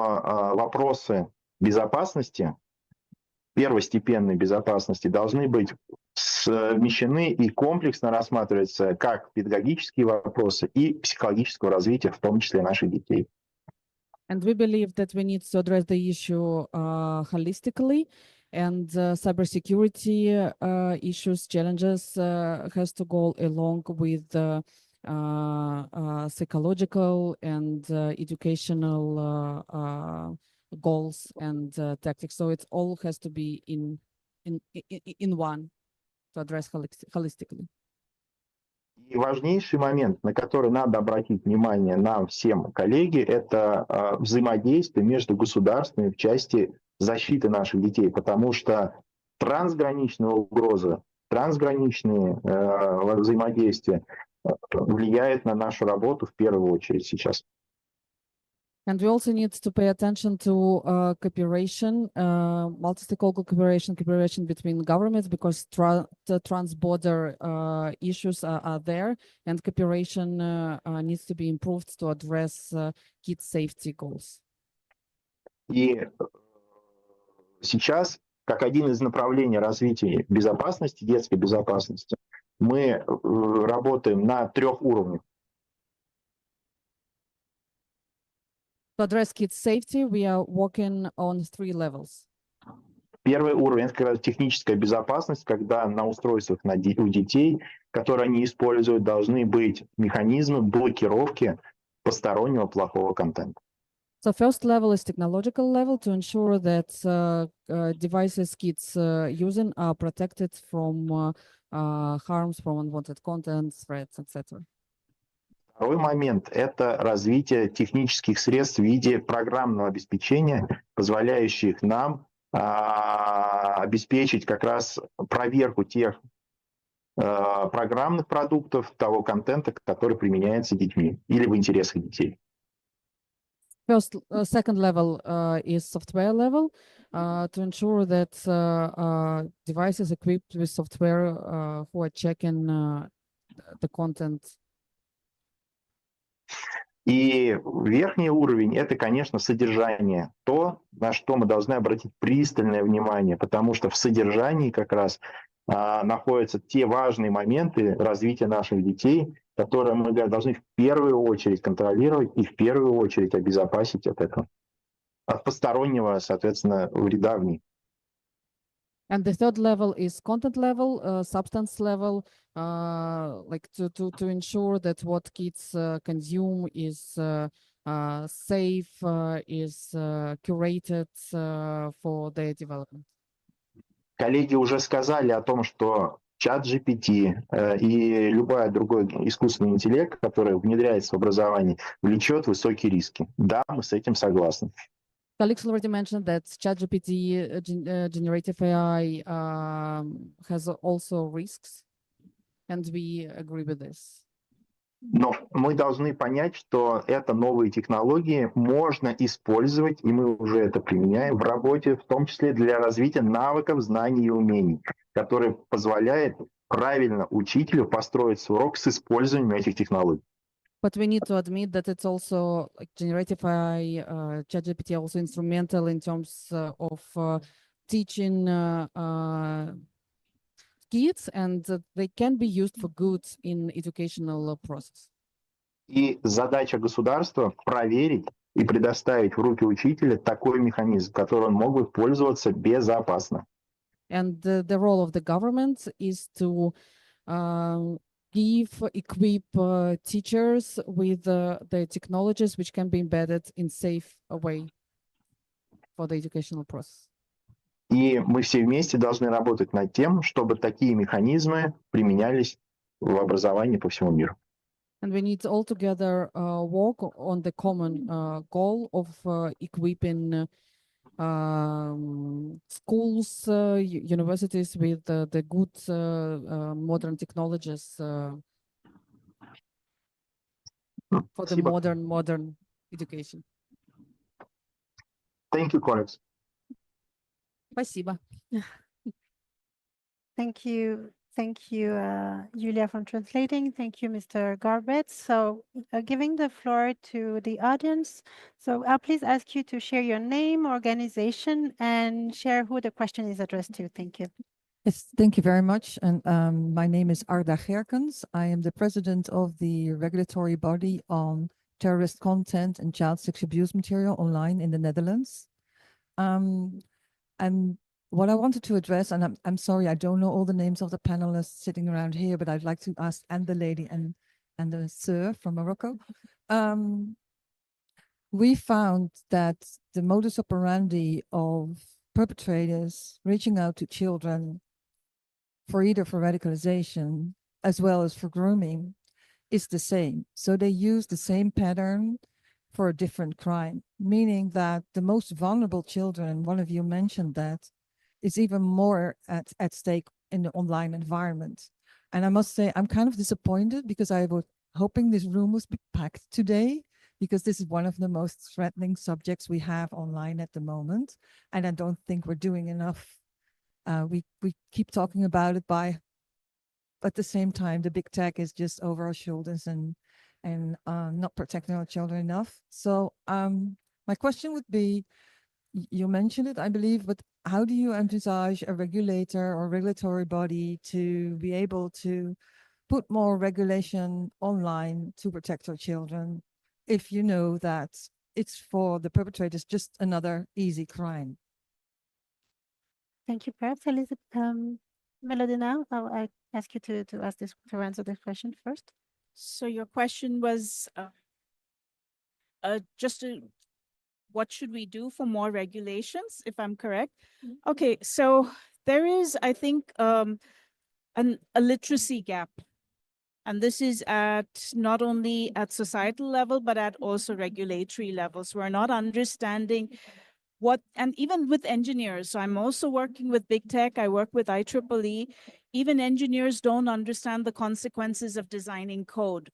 G: вопросы безопасности, первостепенной безопасности, должны быть совмещены и комплексно рассматриваться как педагогические вопросы и психологического развития, в том числе наших детей.
H: And we believe that we need to address the issue holistically, and cybersecurity issues, challenges has to go along with psychological and educational goals and tactics. So it all has to be in one to address holistically.
G: И важнейший момент, на который надо обратить внимание нам всем, коллеги, это взаимодействие между государствами в части защиты наших детей, потому что трансграничная угроза, трансграничные взаимодействия влияют на нашу работу в первую очередь сейчас.
H: And we also need to pay attention to cooperation, multi-stakeholder cooperation between governments, because the trans-border issues are there, and cooperation needs to be improved to address kids' safety goals.
G: И сейчас, как один из направлений развития безопасности, детской безопасности, мы работаем на 3 уровнях.
H: To address kids' safety, we are working on 3 levels.
G: Первый уровень – это как раз техническая безопасность, когда на устройствах у детей, которые они используют, должны быть механизмы блокировки постороннего плохого контента.
H: So first level is technological level, to ensure that devices kids using are protected from harms, from unwanted content, threats, etc.
G: Второй момент – это развитие технических средств в виде программного обеспечения, позволяющих нам обеспечить как раз проверку тех программных продуктов, того контента, который применяется детьми или в интересах детей.
H: Second level is software level, to ensure that devices equipped with software who are checking the content.
G: И верхний уровень – это, конечно, содержание, то, на что мы должны обратить пристальное внимание, потому что в содержании как раз находятся те важные моменты развития наших детей, которые мы должны в первую очередь контролировать и в первую очередь обезопасить от этого, от постороннего, соответственно, вреда в них.
H: And the third level is content level, substance level, like to ensure that what kids consume is safe, is curated for their development.
G: Коллеги уже сказали о том, что чат GPT и любой другой искусственный интеллект, который внедряется в образование, влечет высокие риски. Да, мы с этим согласны.
H: Colleagues already mentioned that ChatGPT, generative AI, has also risks, and we agree with this.
G: Но мы должны понять, что это новые технологии можно использовать, и мы уже это применяем в работе, в том числе для развития навыков, знаний и умений, которые позволяют правильно учителю построить свой урок с использованием этих технологий.
H: But we need to admit that it's also like generative AI, ChatGPT also instrumental in terms of teaching kids, and they can be used for good in educational process.
G: И задача государства проверить и предоставить в руки учителя такой механизм, которым он мог бы пользоваться безопасно.
H: And the role of the government is to equip teachers with the technologies which can be embedded in safe way for the educational process.
G: И мы все вместе должны работать над тем, чтобы такие механизмы применялись в образовании по всему миру.
H: And we need all together work on the common goal of equipping schools, universities with the good modern technologies for the
G: Спасибо.
H: modern education.
G: Thank you, colleagues.
H: Спасибо.
A: Thank you. Thank you, Julia, for translating. Thank you, Mr. Garbett. So giving the floor to the audience. So I'll please ask you to share your name, organization, and share who the question is addressed to. Thank you.
I: Yes, thank you very much. And my name is Arda Gerkens. I am the president of the regulatory body on terrorist content and child sexual abuse material online in the Netherlands. And what I wanted to address, and I'm sorry, I don't know all the names of the panelists sitting around here, but I'd like to ask, and the lady and the sir from Morocco. We found that the modus operandi of perpetrators reaching out to children for either for radicalization as well as for grooming is the same. So they use the same pattern for a different crime, meaning that the most vulnerable children, one of you mentioned that, is even more at stake in the online environment. And I must say, I'm kind of disappointed because I was hoping this room was packed today, because this is one of the most threatening subjects we have online at the moment. And I don't think we're doing enough. We keep talking about it at the same time, the big tech is just over our shoulders and not protecting our children enough. So my question would be, you mentioned it, I believe, but how do you envisage a regulator or regulatory body to be able to put more regulation online to protect our children if you know that it's for the perpetrators just another easy crime?
A: Thank you. Perhaps Elizabeth, Melody, now I ask you to answer this question first.
C: So your question was what should we do for more regulations, if I'm correct? Okay, so there is, I think, a literacy gap. And this is not only at societal level, but at also regulatory levels. We're not understanding and even with engineers, so I'm also working with big tech, I work with IEEE, even engineers don't understand the consequences of designing code.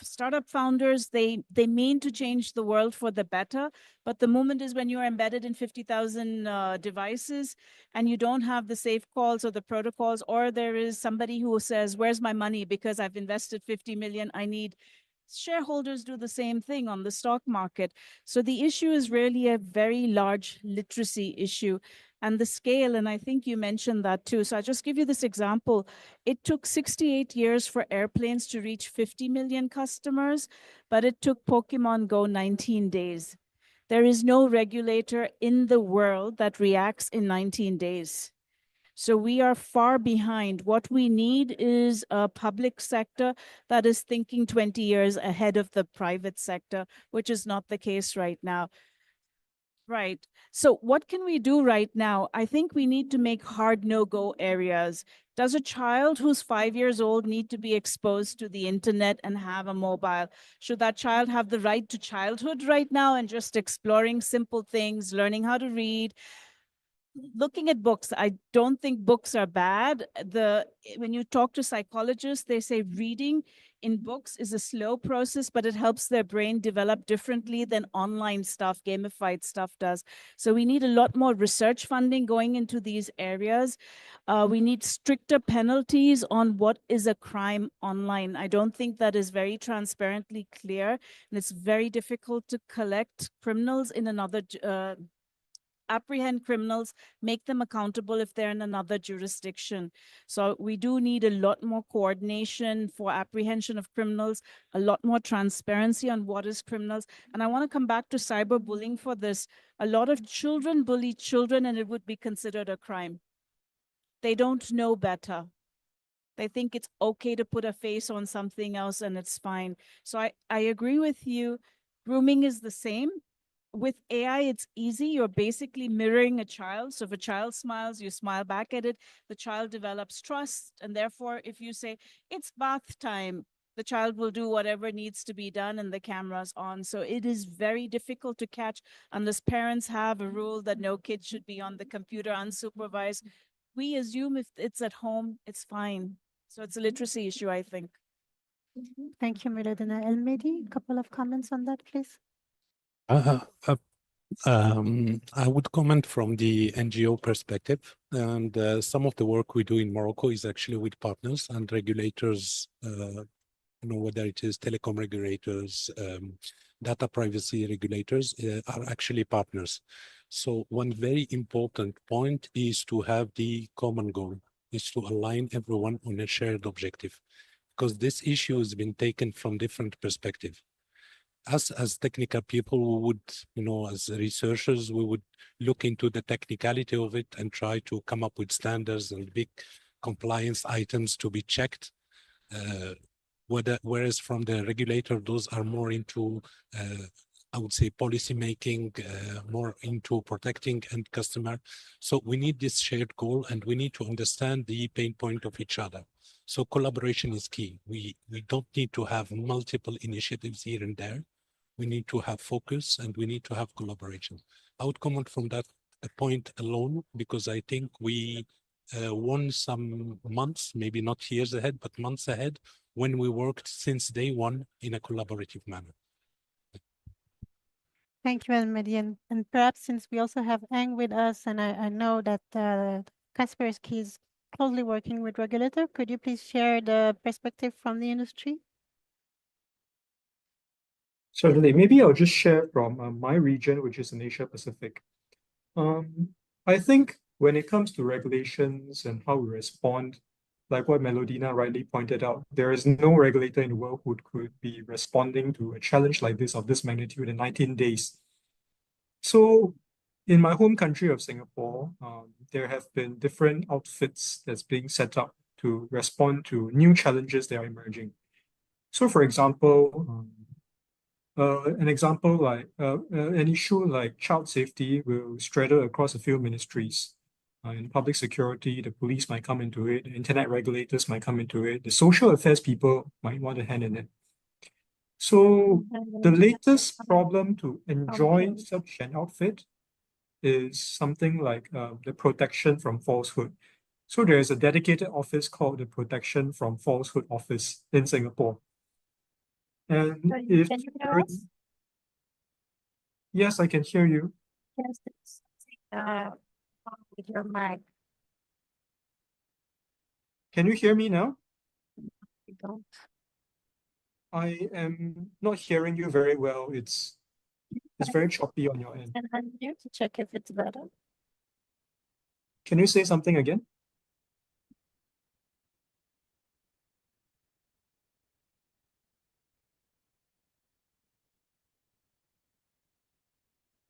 C: Startup founders, they mean to change the world for the better, but the moment is when you're embedded in 50,000 devices and you don't have the safe calls or the protocols, or there is somebody who says, where's my money because I've invested 50 million, I need. Shareholders do the same thing on the stock market. So the issue is really a very large literacy issue and the scale. And I think you mentioned that too. So I'll just give you this example. It took 68 years for airplanes to reach 50 million customers, but it took Pokemon Go 19 days. There is no regulator in the world that reacts in 19 days. So we are far behind. What we need is a public sector that is thinking 20 years ahead of the private sector, which is not the case right now. Right. So what can we do right now? I think we need to make hard no-go areas. Does a child who's 5 years old need to be exposed to the internet and have a mobile? Should that child have the right to childhood right now and just exploring simple things, learning how to read? Looking at books, I don't think books are bad. When you talk to psychologists, they say reading in books is a slow process, but it helps their brain develop differently than online stuff, gamified stuff does. So we need a lot more research funding going into these areas. We need stricter penalties on what is a crime online. I don't think that is very transparently clear, and it's very difficult to collect criminals in another apprehend criminals, make them accountable if they're in another jurisdiction. So we do need a lot more coordination for apprehension of criminals, a lot more transparency on what is criminals. And I want to come back to cyberbullying for this. A lot of children bully children and it would be considered a crime. They don't know better. They think it's okay to put a face on something else and it's fine. So I agree with you. Grooming is the same. with AI, it's easy. You're basically mirroring a child. So if a child smiles, you smile back at it. The child develops trust. And therefore, if you say, it's bath time, the child will do whatever needs to be done and the camera's on. So it is very difficult to catch unless parents have a rule that no kid should be on the computer unsupervised. We assume if it's at home, it's fine. So it's a literacy issue, I think.
A: Thank you, Melodina. Elmedi, a couple of comments on that, please.
E: I would comment from the NGO perspective, and some of the work we do in Morocco is actually with partners and regulators, whether it is telecom regulators, data privacy regulators are actually partners. So one very important point is to have the common goal, is to align everyone on a shared objective, because this issue has been taken from different perspectives. Us as technical people, we would, as researchers, we would look into the technicality of it and try to come up with standards and big compliance items to be checked. Whereas from the regulator, those are more into, I would say, policy making, more into protecting end customer. So we need this shared goal, and we need to understand the pain point of each other. So collaboration is key. We don't need to have multiple initiatives here and there. We need to have focus, and we need to have collaboration. I would comment from that point alone, because I think we won some months, maybe not years ahead, but months ahead, when we worked since day one in a collaborative manner.
A: Thank you, Elmedi. And perhaps since we also have Ang with us, and I know that Kaspersky is closely working with regulator, could you please share the perspective from the industry?
F: Certainly. Maybe I'll just share from my region, which is in Asia Pacific. I think when it comes to regulations and how we respond, like what Melodina rightly pointed out, there is no regulator in the world who could be responding to a challenge like this of this magnitude in 19 days. So in my home country of Singapore, there have been different outfits that's being set up to respond to new challenges that are emerging. So for example, an issue like child safety will straddle across a few ministries. In public security, the police might come into it, the internet regulators might come into it, the social affairs people might want a hand in it. So the latest problem to enjoy such an outfit is something like the protection from falsehood. So there is a dedicated office called the Protection from Falsehood Office in Singapore. And if
A: can you hear us?
F: Yes, I can hear you.
A: Yes, there's something wrong with your mic.
F: Can you hear me now?
A: You don't.
F: I am not hearing you very well. It's very choppy on your end.
A: And I'm here to check if it's better.
F: Can you say something again?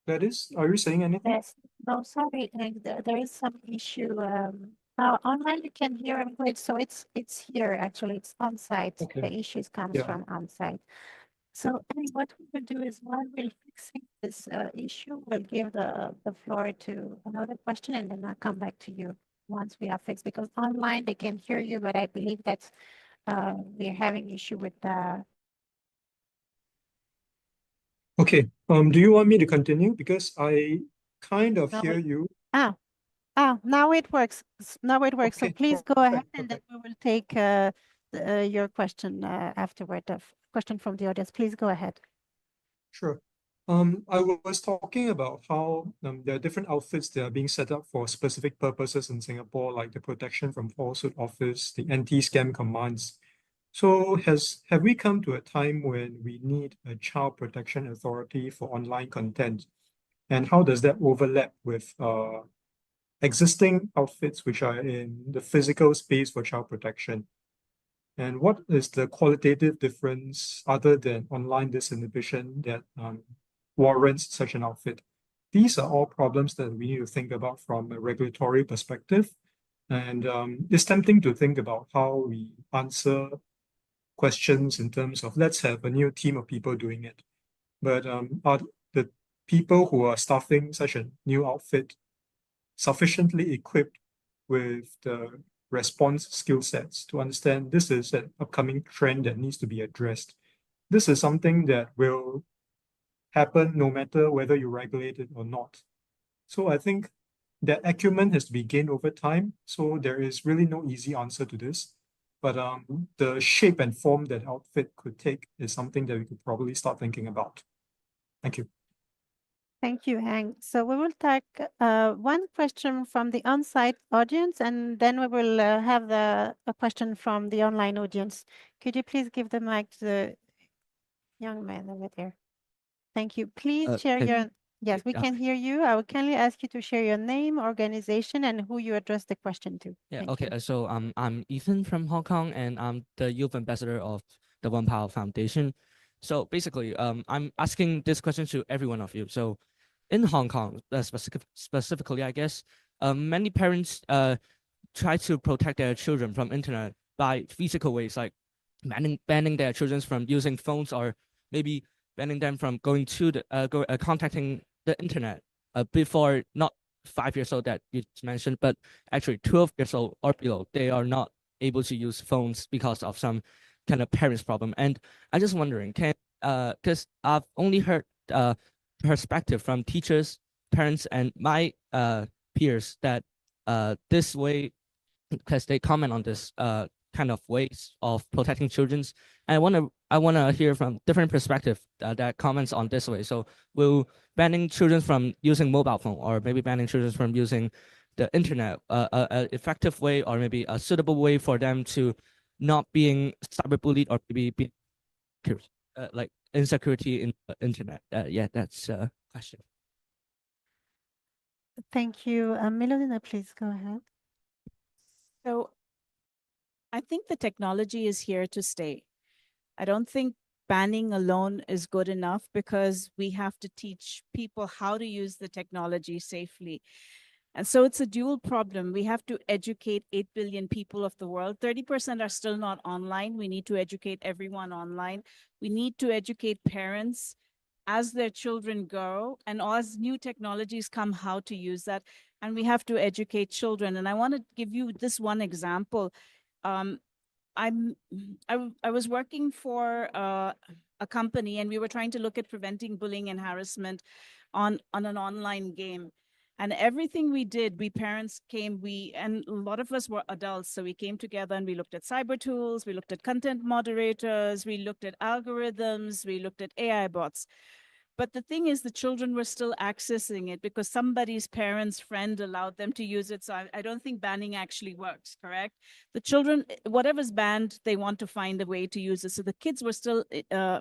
F: Gladys, are you saying anything?
A: Yes. No, sorry. There is some issue. Online you can hear him great. So it's here actually. It's on site.
F: Okay.
A: The issues comes
F: Yeah.
A: from on site. So I think what we will do is while we're fixing this issue, we'll give the floor to another question, and then I'll come back to you once we are fixed, because online they can hear you, but I believe that we're having issue with the.
F: Okay. Do you want me to continue? Because I kind of
A: No,
F: hear you.
A: Now it works. Now it works. So
F: Okay,
A: please go ahead, and then
F: perfect.
A: we will take your question afterward. The question from the audience. Please go ahead.
F: Sure. I was talking about how there are different outfits that are being set up for specific purposes in Singapore, like the Protection from Falsehood Office, the anti-scam commands. So have we come to a time when we need a child protection authority for online content? And how does that overlap with existing outfits which are in the physical space for child protection? And what is the qualitative difference other than online disinhibition that warrants such an outfit? These are all problems that we need to think about from a regulatory perspective. And it's tempting to think about how we answer questions in terms of let's have a new team of people doing it. But are the people who are staffing such a new outfit sufficiently equipped with the response skill sets to understand this is an upcoming trend that needs to be addressed. This is something that will happen no matter whether you regulate it or not. So I think that acumen has to be gained over time. So there is really no easy answer to this. But the shape and form that outfit could take is something that we could probably start thinking about. Thank you.
A: Thank you, Hang. So we will take one question from the on-site audience, and then we will have a question from the online audience. Could you please give the mic to the young man over there? Thank you. Please share your... Yes, we can hear you. I will kindly ask you to share your name, organization, and who you address the question to.
J: Yeah,
A: Thank
J: okay.
A: you.
J: So I'm Ethan from Hong Kong, and I'm the youth ambassador of the One Power Foundation. So basically, I'm asking this question to every one of you. So in Hong Kong, specifically, I guess, many parents try to protect their children from internet by physical ways, like banning their children from using phones, or maybe banning them from going to the contacting the internet before not 5 years old that you mentioned, but actually 12 years old or below, they are not able to use phones because of some kind of parents problem. And I'm just wondering, because I've only heard perspective from teachers, parents, and my peers that this way, because they comment on this kind of ways of protecting children's. And I wanna hear from different perspective that comments on this way. So will banning children from using mobile phone, or maybe banning children from using the internet, a effective way, or maybe a suitable way for them to not being cyberbullied, or maybe be like insecurity in the internet? Yeah, that's a question.
A: Thank you. Melodina, please go ahead.
C: So I think the technology is here to stay. I don't think banning alone is good enough, because we have to teach people how to use the technology safely. And so it's a dual problem. We have to educate 8 billion people of the world. 30% are still not online. We need to educate everyone online. We need to educate parents as their children grow, and as new technologies come, how to use that. And we have to educate children. And I want to give you this one example. I was working for a company, and we were trying to look at preventing bullying and harassment on an online game. And everything we did, we parents came, and a lot of us were adults, so we came together and we looked at cyber tools, we looked at content moderators, we looked at algorithms, we looked at AI bots. But the thing is, the children were still accessing it because somebody's parent's friend allowed them to use it. So I don't think banning actually works, correct? The children, whatever's banned, they want to find a way to use it. So the kids were still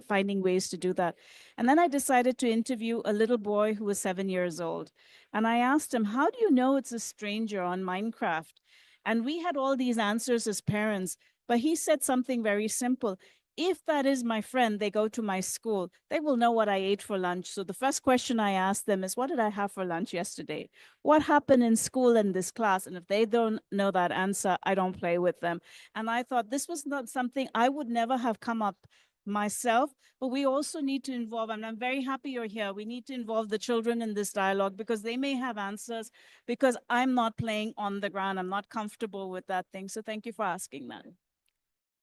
C: finding ways to do that. And then I decided to interview a little boy who was 7 years old. And I asked him, how do you know it's a stranger on Minecraft? And we had all these answers as parents, but he said something very simple. If that is my friend, they go to my school, they will know what I ate for lunch. So the first question I ask them is, what did I have for lunch yesterday? What happened in school in this class? And if they don't know that answer, I don't play with them. And I thought this was not something I would never have come up myself, but we also need to involve, and I'm very happy you're here, we need to involve the children in this dialogue, because they may have answers, because I'm not playing on the ground. I'm not comfortable with that thing. So thank you for asking that.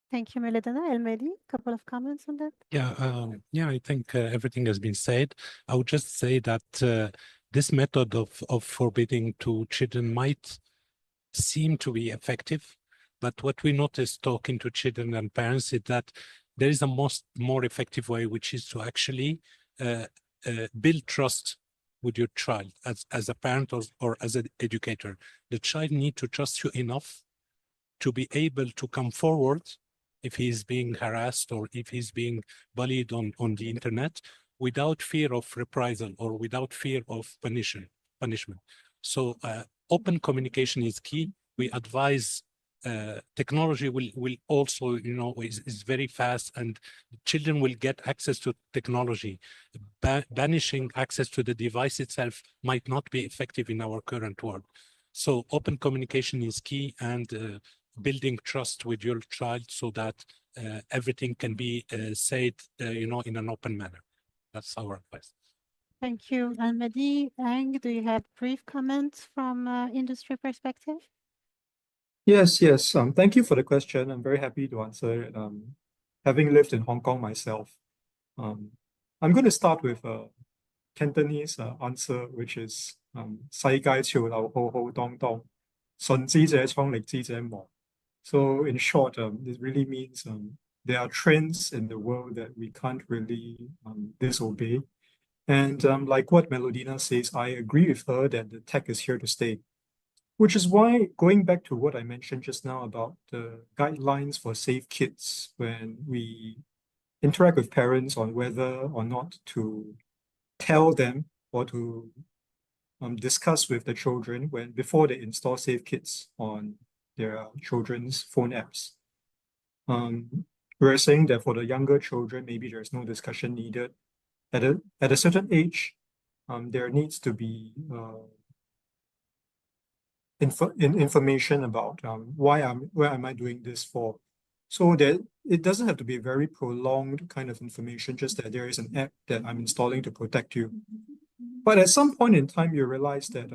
A: Thank you, Melodina. Elmedi, a couple of comments on that?
E: Yeah, I think everything has been said. I would just say that this method of forbidding to children might seem to be effective, but what we noticed talking to children and parents is that there is a more effective way, which is to actually build trust with your child as a parent or as an educator. The child needs to trust you enough to be able to come forward if he's being harassed or if he's being bullied on the internet, without fear of reprisal or without fear of punishment. So open communication is key. We advise technology will also, is very fast, and children will get access to technology. Banishing access to the device itself might not be effective in our current world. So open communication is key, and building trust with your child so that everything can be said, in an open manner. That's our advice.
A: Thank you, Almadi. Ang, do you have brief comments from industry perspective?
F: Yes. Thank you for the question. I'm very happy to answer it. Having lived in Hong Kong myself, I'm going to start with a Cantonese answer, which is 世界潮流浩浩蕩蕩，順之者聰，逆之者亡. So in short, it really means there are trends in the world that we can't really disobey. And like what Melodina says, I agree with her that the tech is here to stay. Which is why, going back to what I mentioned just now about the guidelines for safe kids, when we interact with parents on whether or not to tell them or to discuss with the children before they install safe kits on their children's phone apps. We're saying that for the younger children, maybe there's no discussion needed. At a certain age, there needs to be information about where am I doing this for, so that it doesn't have to be very prolonged kind of information, just that there is an app that I'm installing to protect you. But at some point in time, you realize that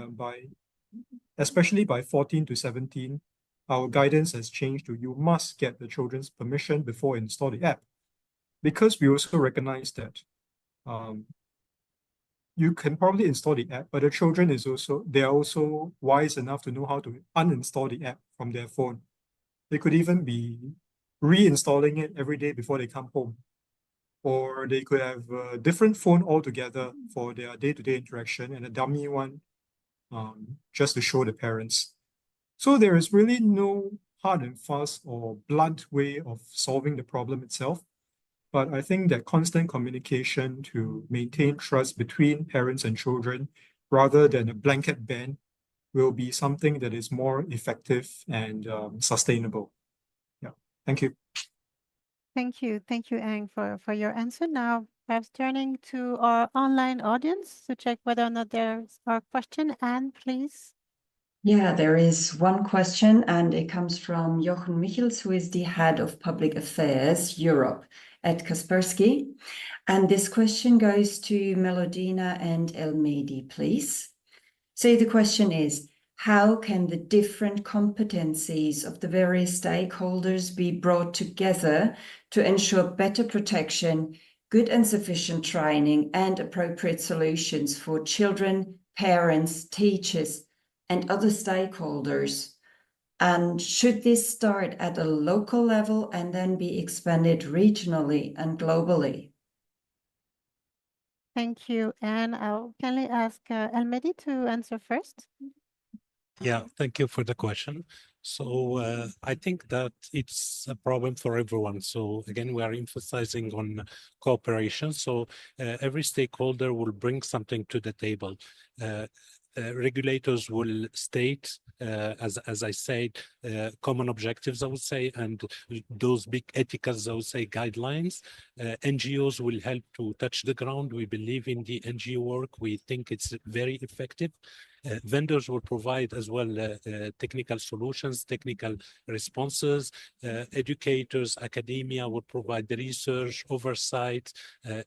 F: especially by 14 to 17, our guidance has changed to you must get the children's permission before you install the app, because we also recognize that you can probably install the app, but the children they are also wise enough to know how to uninstall the app from their phone. They could even be reinstalling it every day before they come home. Or they could have a different phone altogether for their day-to-day interaction and a dummy one just to show the parents. So there is really no hard and fast or blunt way of solving the problem itself. But I think that constant communication to maintain trust between parents and children, rather than a blanket ban, will be something that is more effective and sustainable. Yeah, thank you.
A: Thank you, Ang, for your answer. Now, perhaps turning to our online audience to check whether or not there's a question. Anne, please.
B: Yeah, there is one question, and it comes from Jochen Michels, who is the head of public affairs Europe at Kaspersky. And this question goes to Melodina and El-Mehdi, please. So the question is, how can the different competencies of the various stakeholders be brought together to ensure better protection, good and sufficient training, and appropriate solutions for children, parents, teachers, and other stakeholders? And should this start at a local level and then be expanded regionally and globally?
A: Thank you, Anne. I'll kindly ask El-Mehdi to answer first.
E: Yeah, thank you for the question. So I think that it's a problem for everyone. So again, we are emphasizing on cooperation. So every stakeholder will bring something to the table. Regulators will state, as I said, common objectives, I would say, and those big ethical, I would say, guidelines. NGOs will help to touch the ground. We believe in the NGO work. We think it's very effective. Vendors will provide as well technical solutions, technical responses. Educators, academia will provide the research, oversight,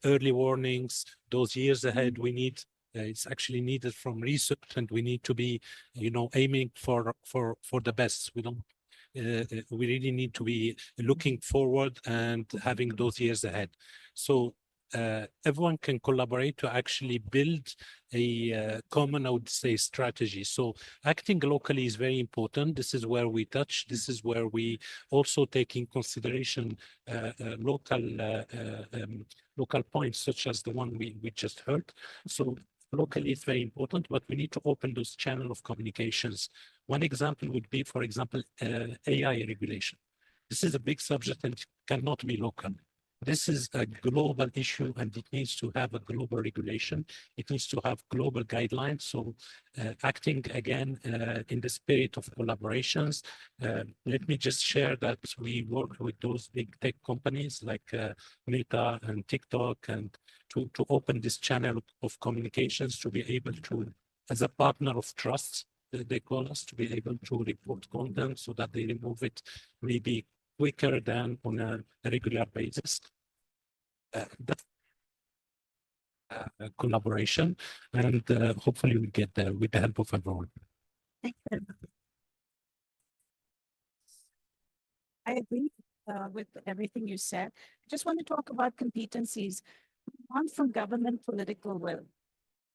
E: early warnings. Those years ahead, we need it's actually needed from research, and we need to be, aiming for the best. We don't. We really need to be looking forward and having those years ahead. So everyone can collaborate to actually build a common, I would say, strategy. So acting locally is very important. This is where we touch. This is where we also take in consideration local points, such as the one we just heard. So locally, it's very important, but we need to open those channels of communications. One example would be, for example, AI regulation. This is a big subject and cannot be local. This is a global issue, and it needs to have a global regulation. It needs to have global guidelines. So acting again in the spirit of collaborations, let me just share that we work with those big tech companies like Meta and TikTok, and to open this channel of communications, to be able to, as a partner of trust, they call us, to be able to report content so that they remove it maybe quicker than on a regular basis. collaboration, and hopefully we get there with the help of everyone.
A: Thank you.
C: I agree with everything you said. I just want to talk about competencies. One from government political will.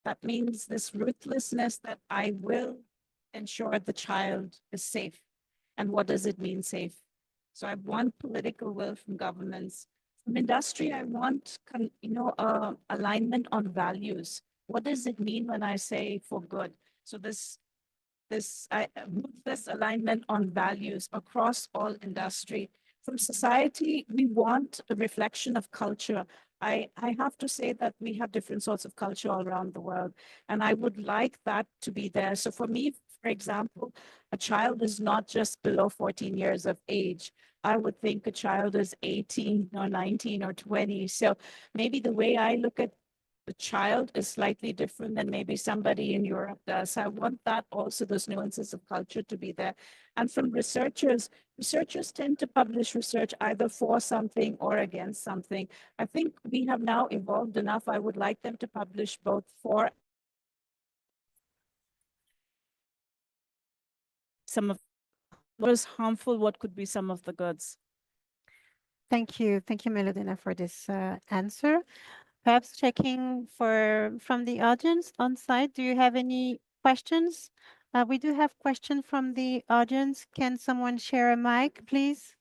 C: That means this ruthlessness that I will ensure the child is safe. And what does it mean safe? So I want political will from governments. From industry, I want alignment on values. What does it mean when I say for good? So this ruthless alignment on values across all industry. From society, we want a reflection of culture. I have to say that we have different sorts of culture all around the world, and I would like that to be there. So for me, for example, a child is not just below 14 years of age. I would think a child is 18 or 19 or 20. So maybe the way I look at the child is slightly different than maybe somebody in Europe does. I want that also, those nuances of culture to be there. And from researchers tend to publish research either for something or against something. I think we have now evolved enough. I would like them to publish both for some of what is harmful, what could be some of the goods.
A: Thank you, Melodina, for this answer. Perhaps checking from the audience on site. Do you have any questions? We do have questions from the audience. Can someone share a mic, please?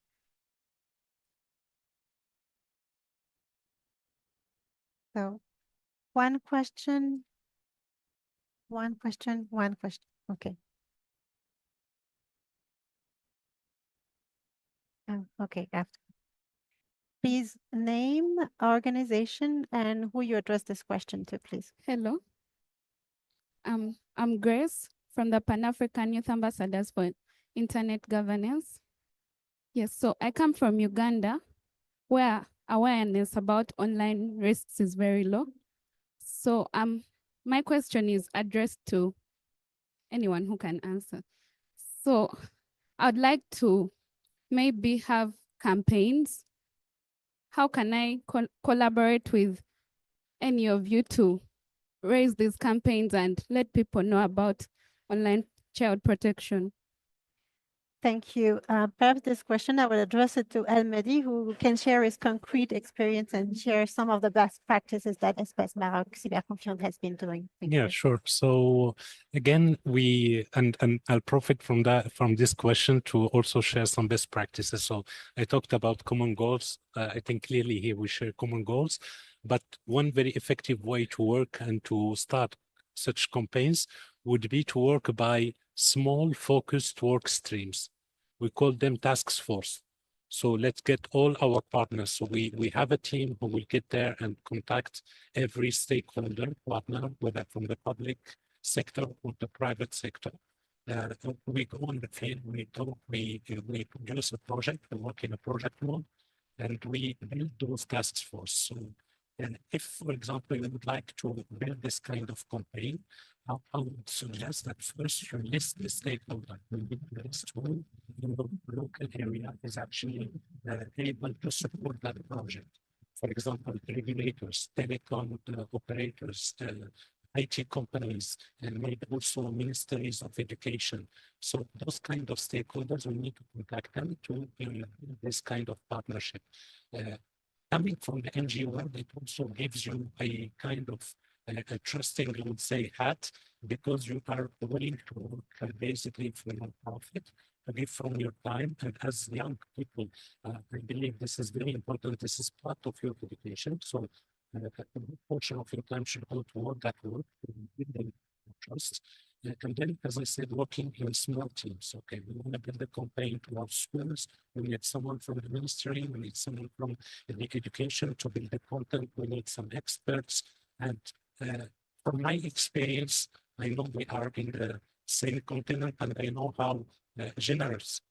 A: So, one question. Okay. Okay, after. Please name, organization, and who you address this question to, please.
K: Hello. I'm Grace from the Pan-African Youth Ambassadors for Internet Governance. Yes, so I come from Uganda, where awareness about online risks is very low. So my question is addressed to anyone who can answer. So I'd like to maybe have campaigns. How can I collaborate with any of you to raise these campaigns and let people know about online child protection?
A: Thank you. Perhaps this question, I will address it to El Mehdi, who can share his concrete experience and share some of the best practices that Espace Maroc Cyberconfiance has been doing. Thank you.
E: Sure. So again, and I'll profit from this question to also share some best practices. So I talked about common goals. I think clearly here we share common goals, but one very effective way to work and to start such campaigns would be to work by small focused work streams. We call them task force. So let's get all our partners. So we have a team who will get there and contact every stakeholder partner, whether from the public sector or the private sector. We go on the field, we talk, we produce a project, we work in a project mode, and we build those task force. So, and if, for example, you would like to build this kind of campaign, I would suggest that first you list the stakeholder. List who in the local area is actually able to support that project. For example, regulators, telecom operators, IT companies, and maybe also ministries of education. So those kind of stakeholders, we need to contact them to this kind of partnership. Coming from the NGO world, it also gives you a kind of a trusting, I would say, hat, because you are willing to work basically for non-profit, to give from your time. And as young people, I believe this is very important. This is part of your education. So a good portion of your time should go toward that work, to give them trust. And then, as I said, working in small teams. Okay, we want to build a campaign towards schools. We need someone from the ministry. We need someone from the education to build the content. We need some experts. And from my experience, I know we are in the same continent, and I know how generous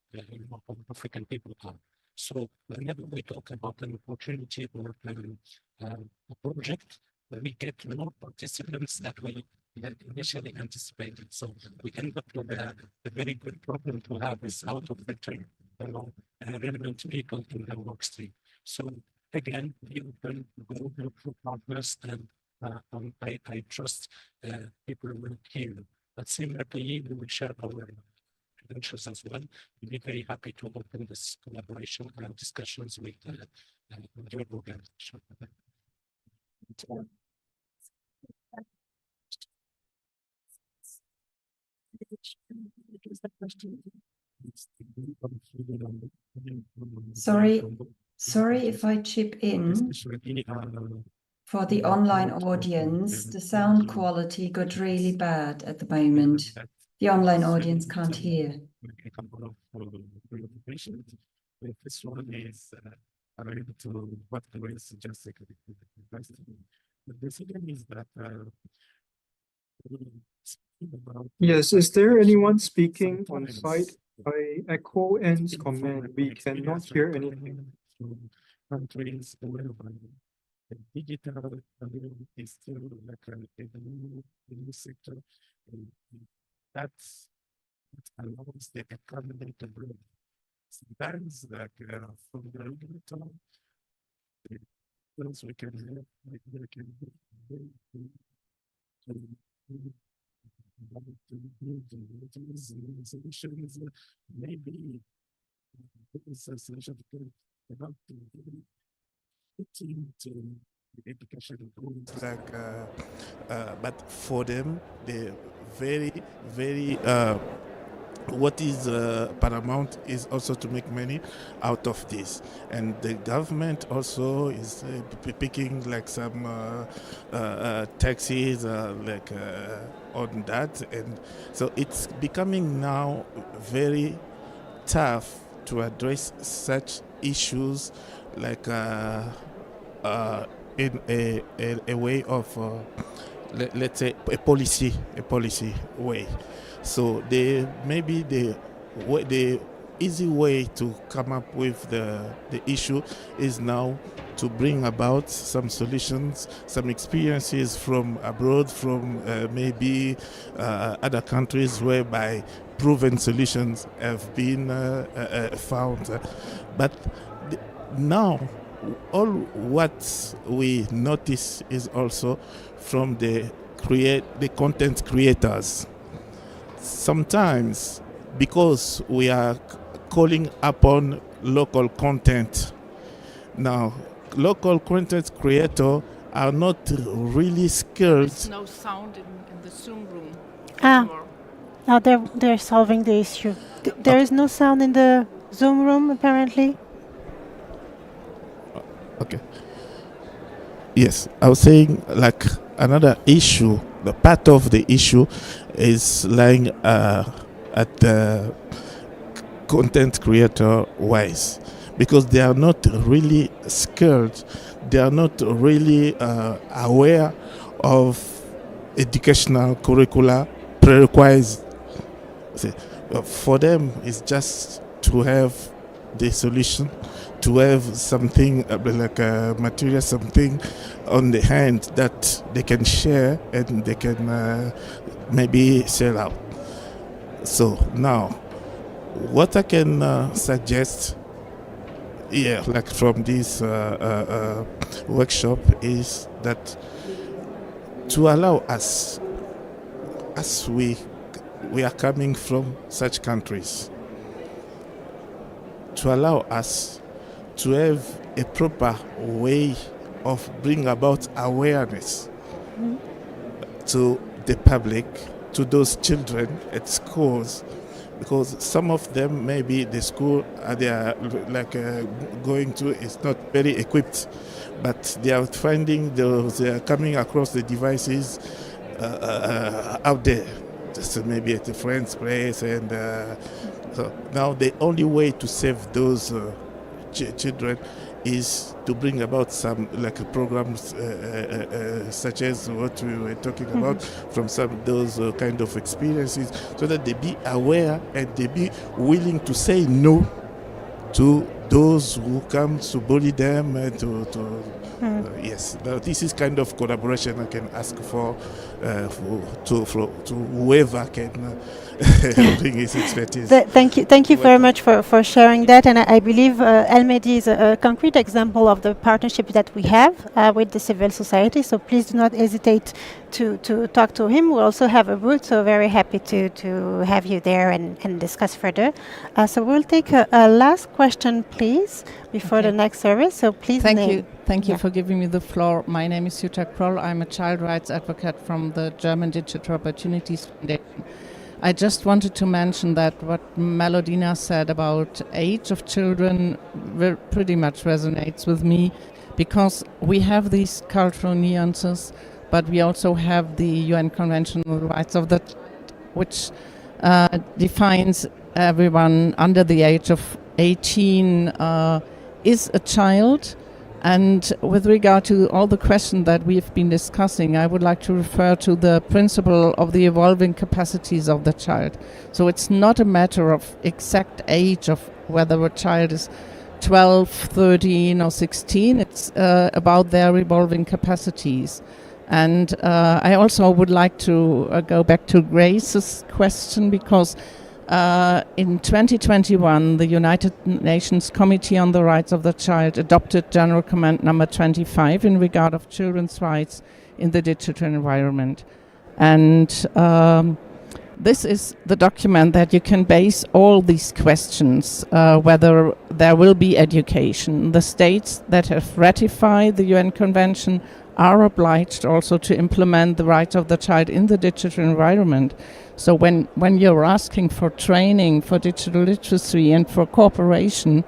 E: African people are. So whenever we talk about an opportunity or a project, we get more participants that we had initially anticipated. So we end up with a very good problem to have is how to filter relevant people in the work stream. So again, you can go look for partners and I trust people will hear. But similarly, we will share our credentials as well. We'll be very happy to open this collaboration and discussions with your organization.
B: Sorry if I chip in. For the online audience, the sound quality got really bad at the moment. The online audience can't hear.
E: This one is related to what Grace suggested. But the second is that
F: Yes, is there anyone speaking on site? I echo N's comment. We cannot hear anything.
E: Countries whereby the digital is still like a new sector. And that's what allows the economy to grow. Sometimes, like from the regulator, those we can have, like we can solutions, maybe it's a solution to help to education.
L: Like, but for them, they very, very. What is paramount is also to make money out of this, and the government also is picking like some taxes like on that, and so it's becoming now very tough to address such issues like in a way of let's say a policy way. So maybe the easy way to come up with the issue is now to bring about some solutions, some experiences from abroad, from maybe other countries whereby proven solutions have been found. But now, all what we notice is also from the content creators. Sometimes, because we are calling upon local content, now local content creators are not really skilled.
M: There's no sound in the Zoom room
A: anymore. Now they're solving the issue. There is no sound in the Zoom room, apparently.
L: Okay. Yes, I was saying like another issue, the part of the issue is lying at the content creator wise, because they are not really skilled, they are not really aware of educational curricula prerequisites. For them, it's just to have the solution, to have something like a material, something on the hand that they can share and they can maybe sell out. So now, what I can suggest, like from this workshop, is that to allow us, as we are coming from such countries, to allow us to have a proper way of bringing about awareness to the public, to those children at schools, because some of them maybe the school they are like going to is not very equipped, but they are finding they are coming across the devices out there, just maybe at a friend's place, and so now the only way to save those children is to bring about some like programs such as what we were talking about, from some of those kind of experiences, so that they be aware and they be willing to say no to those who come to bully them and to Yes, this is kind of collaboration I can ask for to whoever can bring his expertise.
A: Thank you very much for sharing that, and I believe Elmedi is a concrete example of the partnership that we have with the civil society. So please do not hesitate to talk to him. We also have a booth, so very happy to have you there and discuss further. So we'll take a last question, please, before the next service. So please.
N: Thank you for giving me the floor. My name is Jutta Kroll. I'm a child rights advocate from the German Digital Opportunities Foundation. I just wanted to mention that what Melodina said about age of children pretty much resonates with me, because we have these cultural nuances, but we also have the UN Convention on the Rights of the Child, which defines everyone under the age of 18 is a child. And with regard to all the questions that we've been discussing, I would like to refer to the principle of the evolving capacities of the child. So it's not a matter of exact age of whether a child is 12, 13 or 16. It's about their evolving capacities. And I also would like to go back to Grace's question, because in 2021, the United Nations Committee on the Rights of the Child adopted General Command number 25 in regard of children's rights in the digital environment. And this is the document that you can base all these questions, whether there will be education. The states that have ratified the UN Convention are obliged also to implement the rights of the child in the digital environment. So when you're asking for training for digital literacy and for cooperation,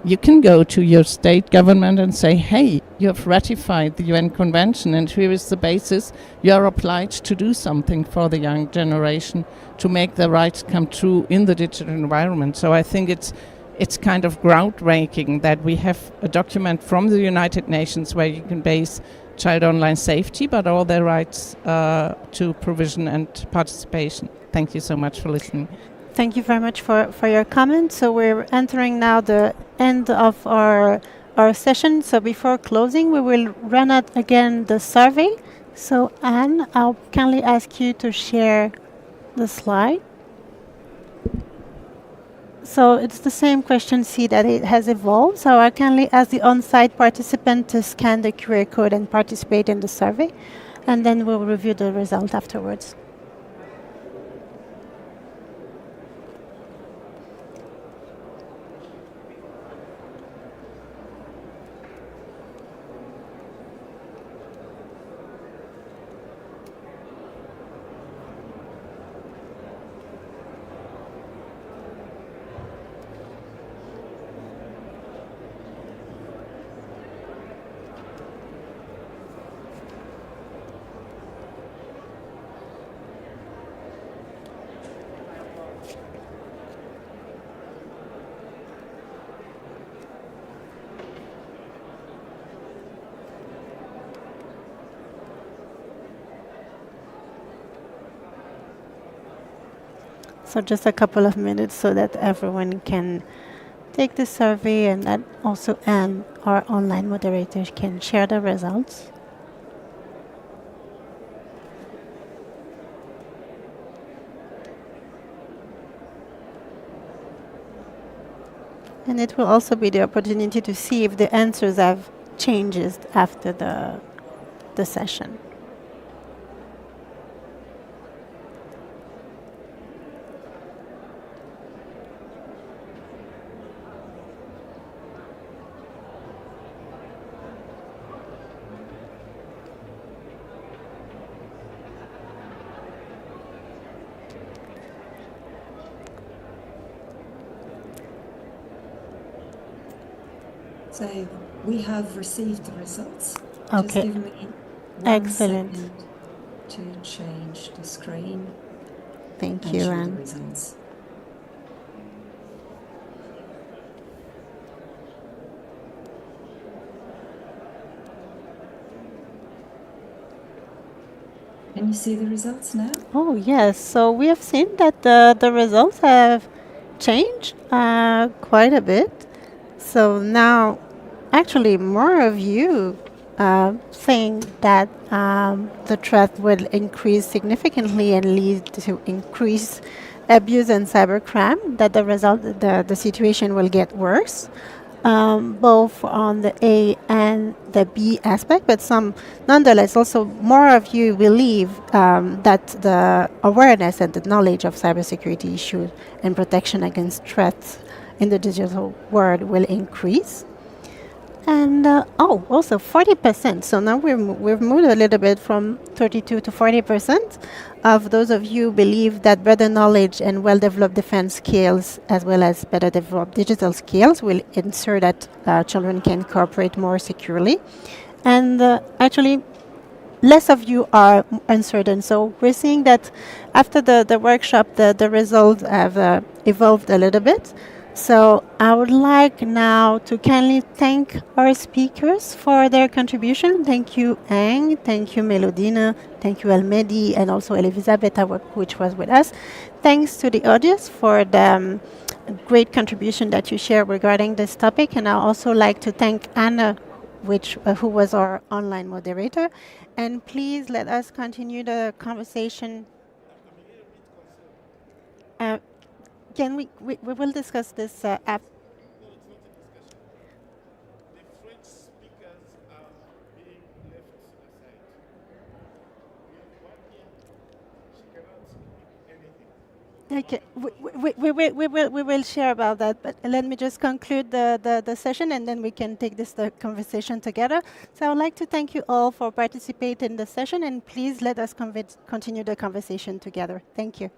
N: you can go to your state government and say, hey, you have ratified the UN Convention, and here is the basis. You are obliged to do something for the young generation to make their rights come true in the digital environment. So I think it's kind of groundbreaking that we have a document from the United Nations where you can base child online safety, but all their rights to provision and participation. Thank you so much for listening.
A: Thank you very much for your comments. So we're entering now the end of our session. So before closing, we will run out again the survey. So Anne, I'll kindly ask you to share the slide. So it's the same question, see that it has evolved. So I kindly ask the on-site participant to scan the QR code and participate in the survey, and then we'll review the result afterwards. So just a couple of minutes so that everyone can take the survey, and that also Anne, our online moderator, can share the results. And it will also be the opportunity to see if the answers have changed after the session.
B: So we have received the results.
A: Okay.
B: Just give me
A: Excellent.
B: 1 second to change the screen.
A: Thank
B: and
A: you,
B: show the
A: Anne.
B: results. Can you see the results now?
A: Oh, yes. So we have seen that the results have changed quite a bit. So now, actually, more of you saying that the threat will increase significantly and lead to increased abuse and cybercrime, that the situation will get worse, both on the A and the B aspect, but nonetheless, also more of you believe that the awareness and the knowledge of cybersecurity issues and protection against threats in the digital world will increase. And also 40%. So now we've moved a little bit from 32 to 40% of those of you believe that better knowledge and well-developed defense skills, as well as better developed digital skills, will ensure that children can cooperate more securely. And actually, less of you are uncertain. So we're seeing that after the workshop, the results have evolved a little bit. So I would like now to kindly thank our speakers for their contribution. Thank you, Ang. Thank you, Melodina. Thank you, Elmedi, and also Elisabetta, which was with us. Thanks to the audience for the great contribution that you shared regarding this topic. And I also like to thank Anna, who was our online moderator. And please let us continue the conversation. Can we will discuss this app. Okay, we will share about that, but let me just conclude the session and then we can take the conversation together. So I would like to thank you all for participating in the session, and please let us continue the conversation together. Thank you.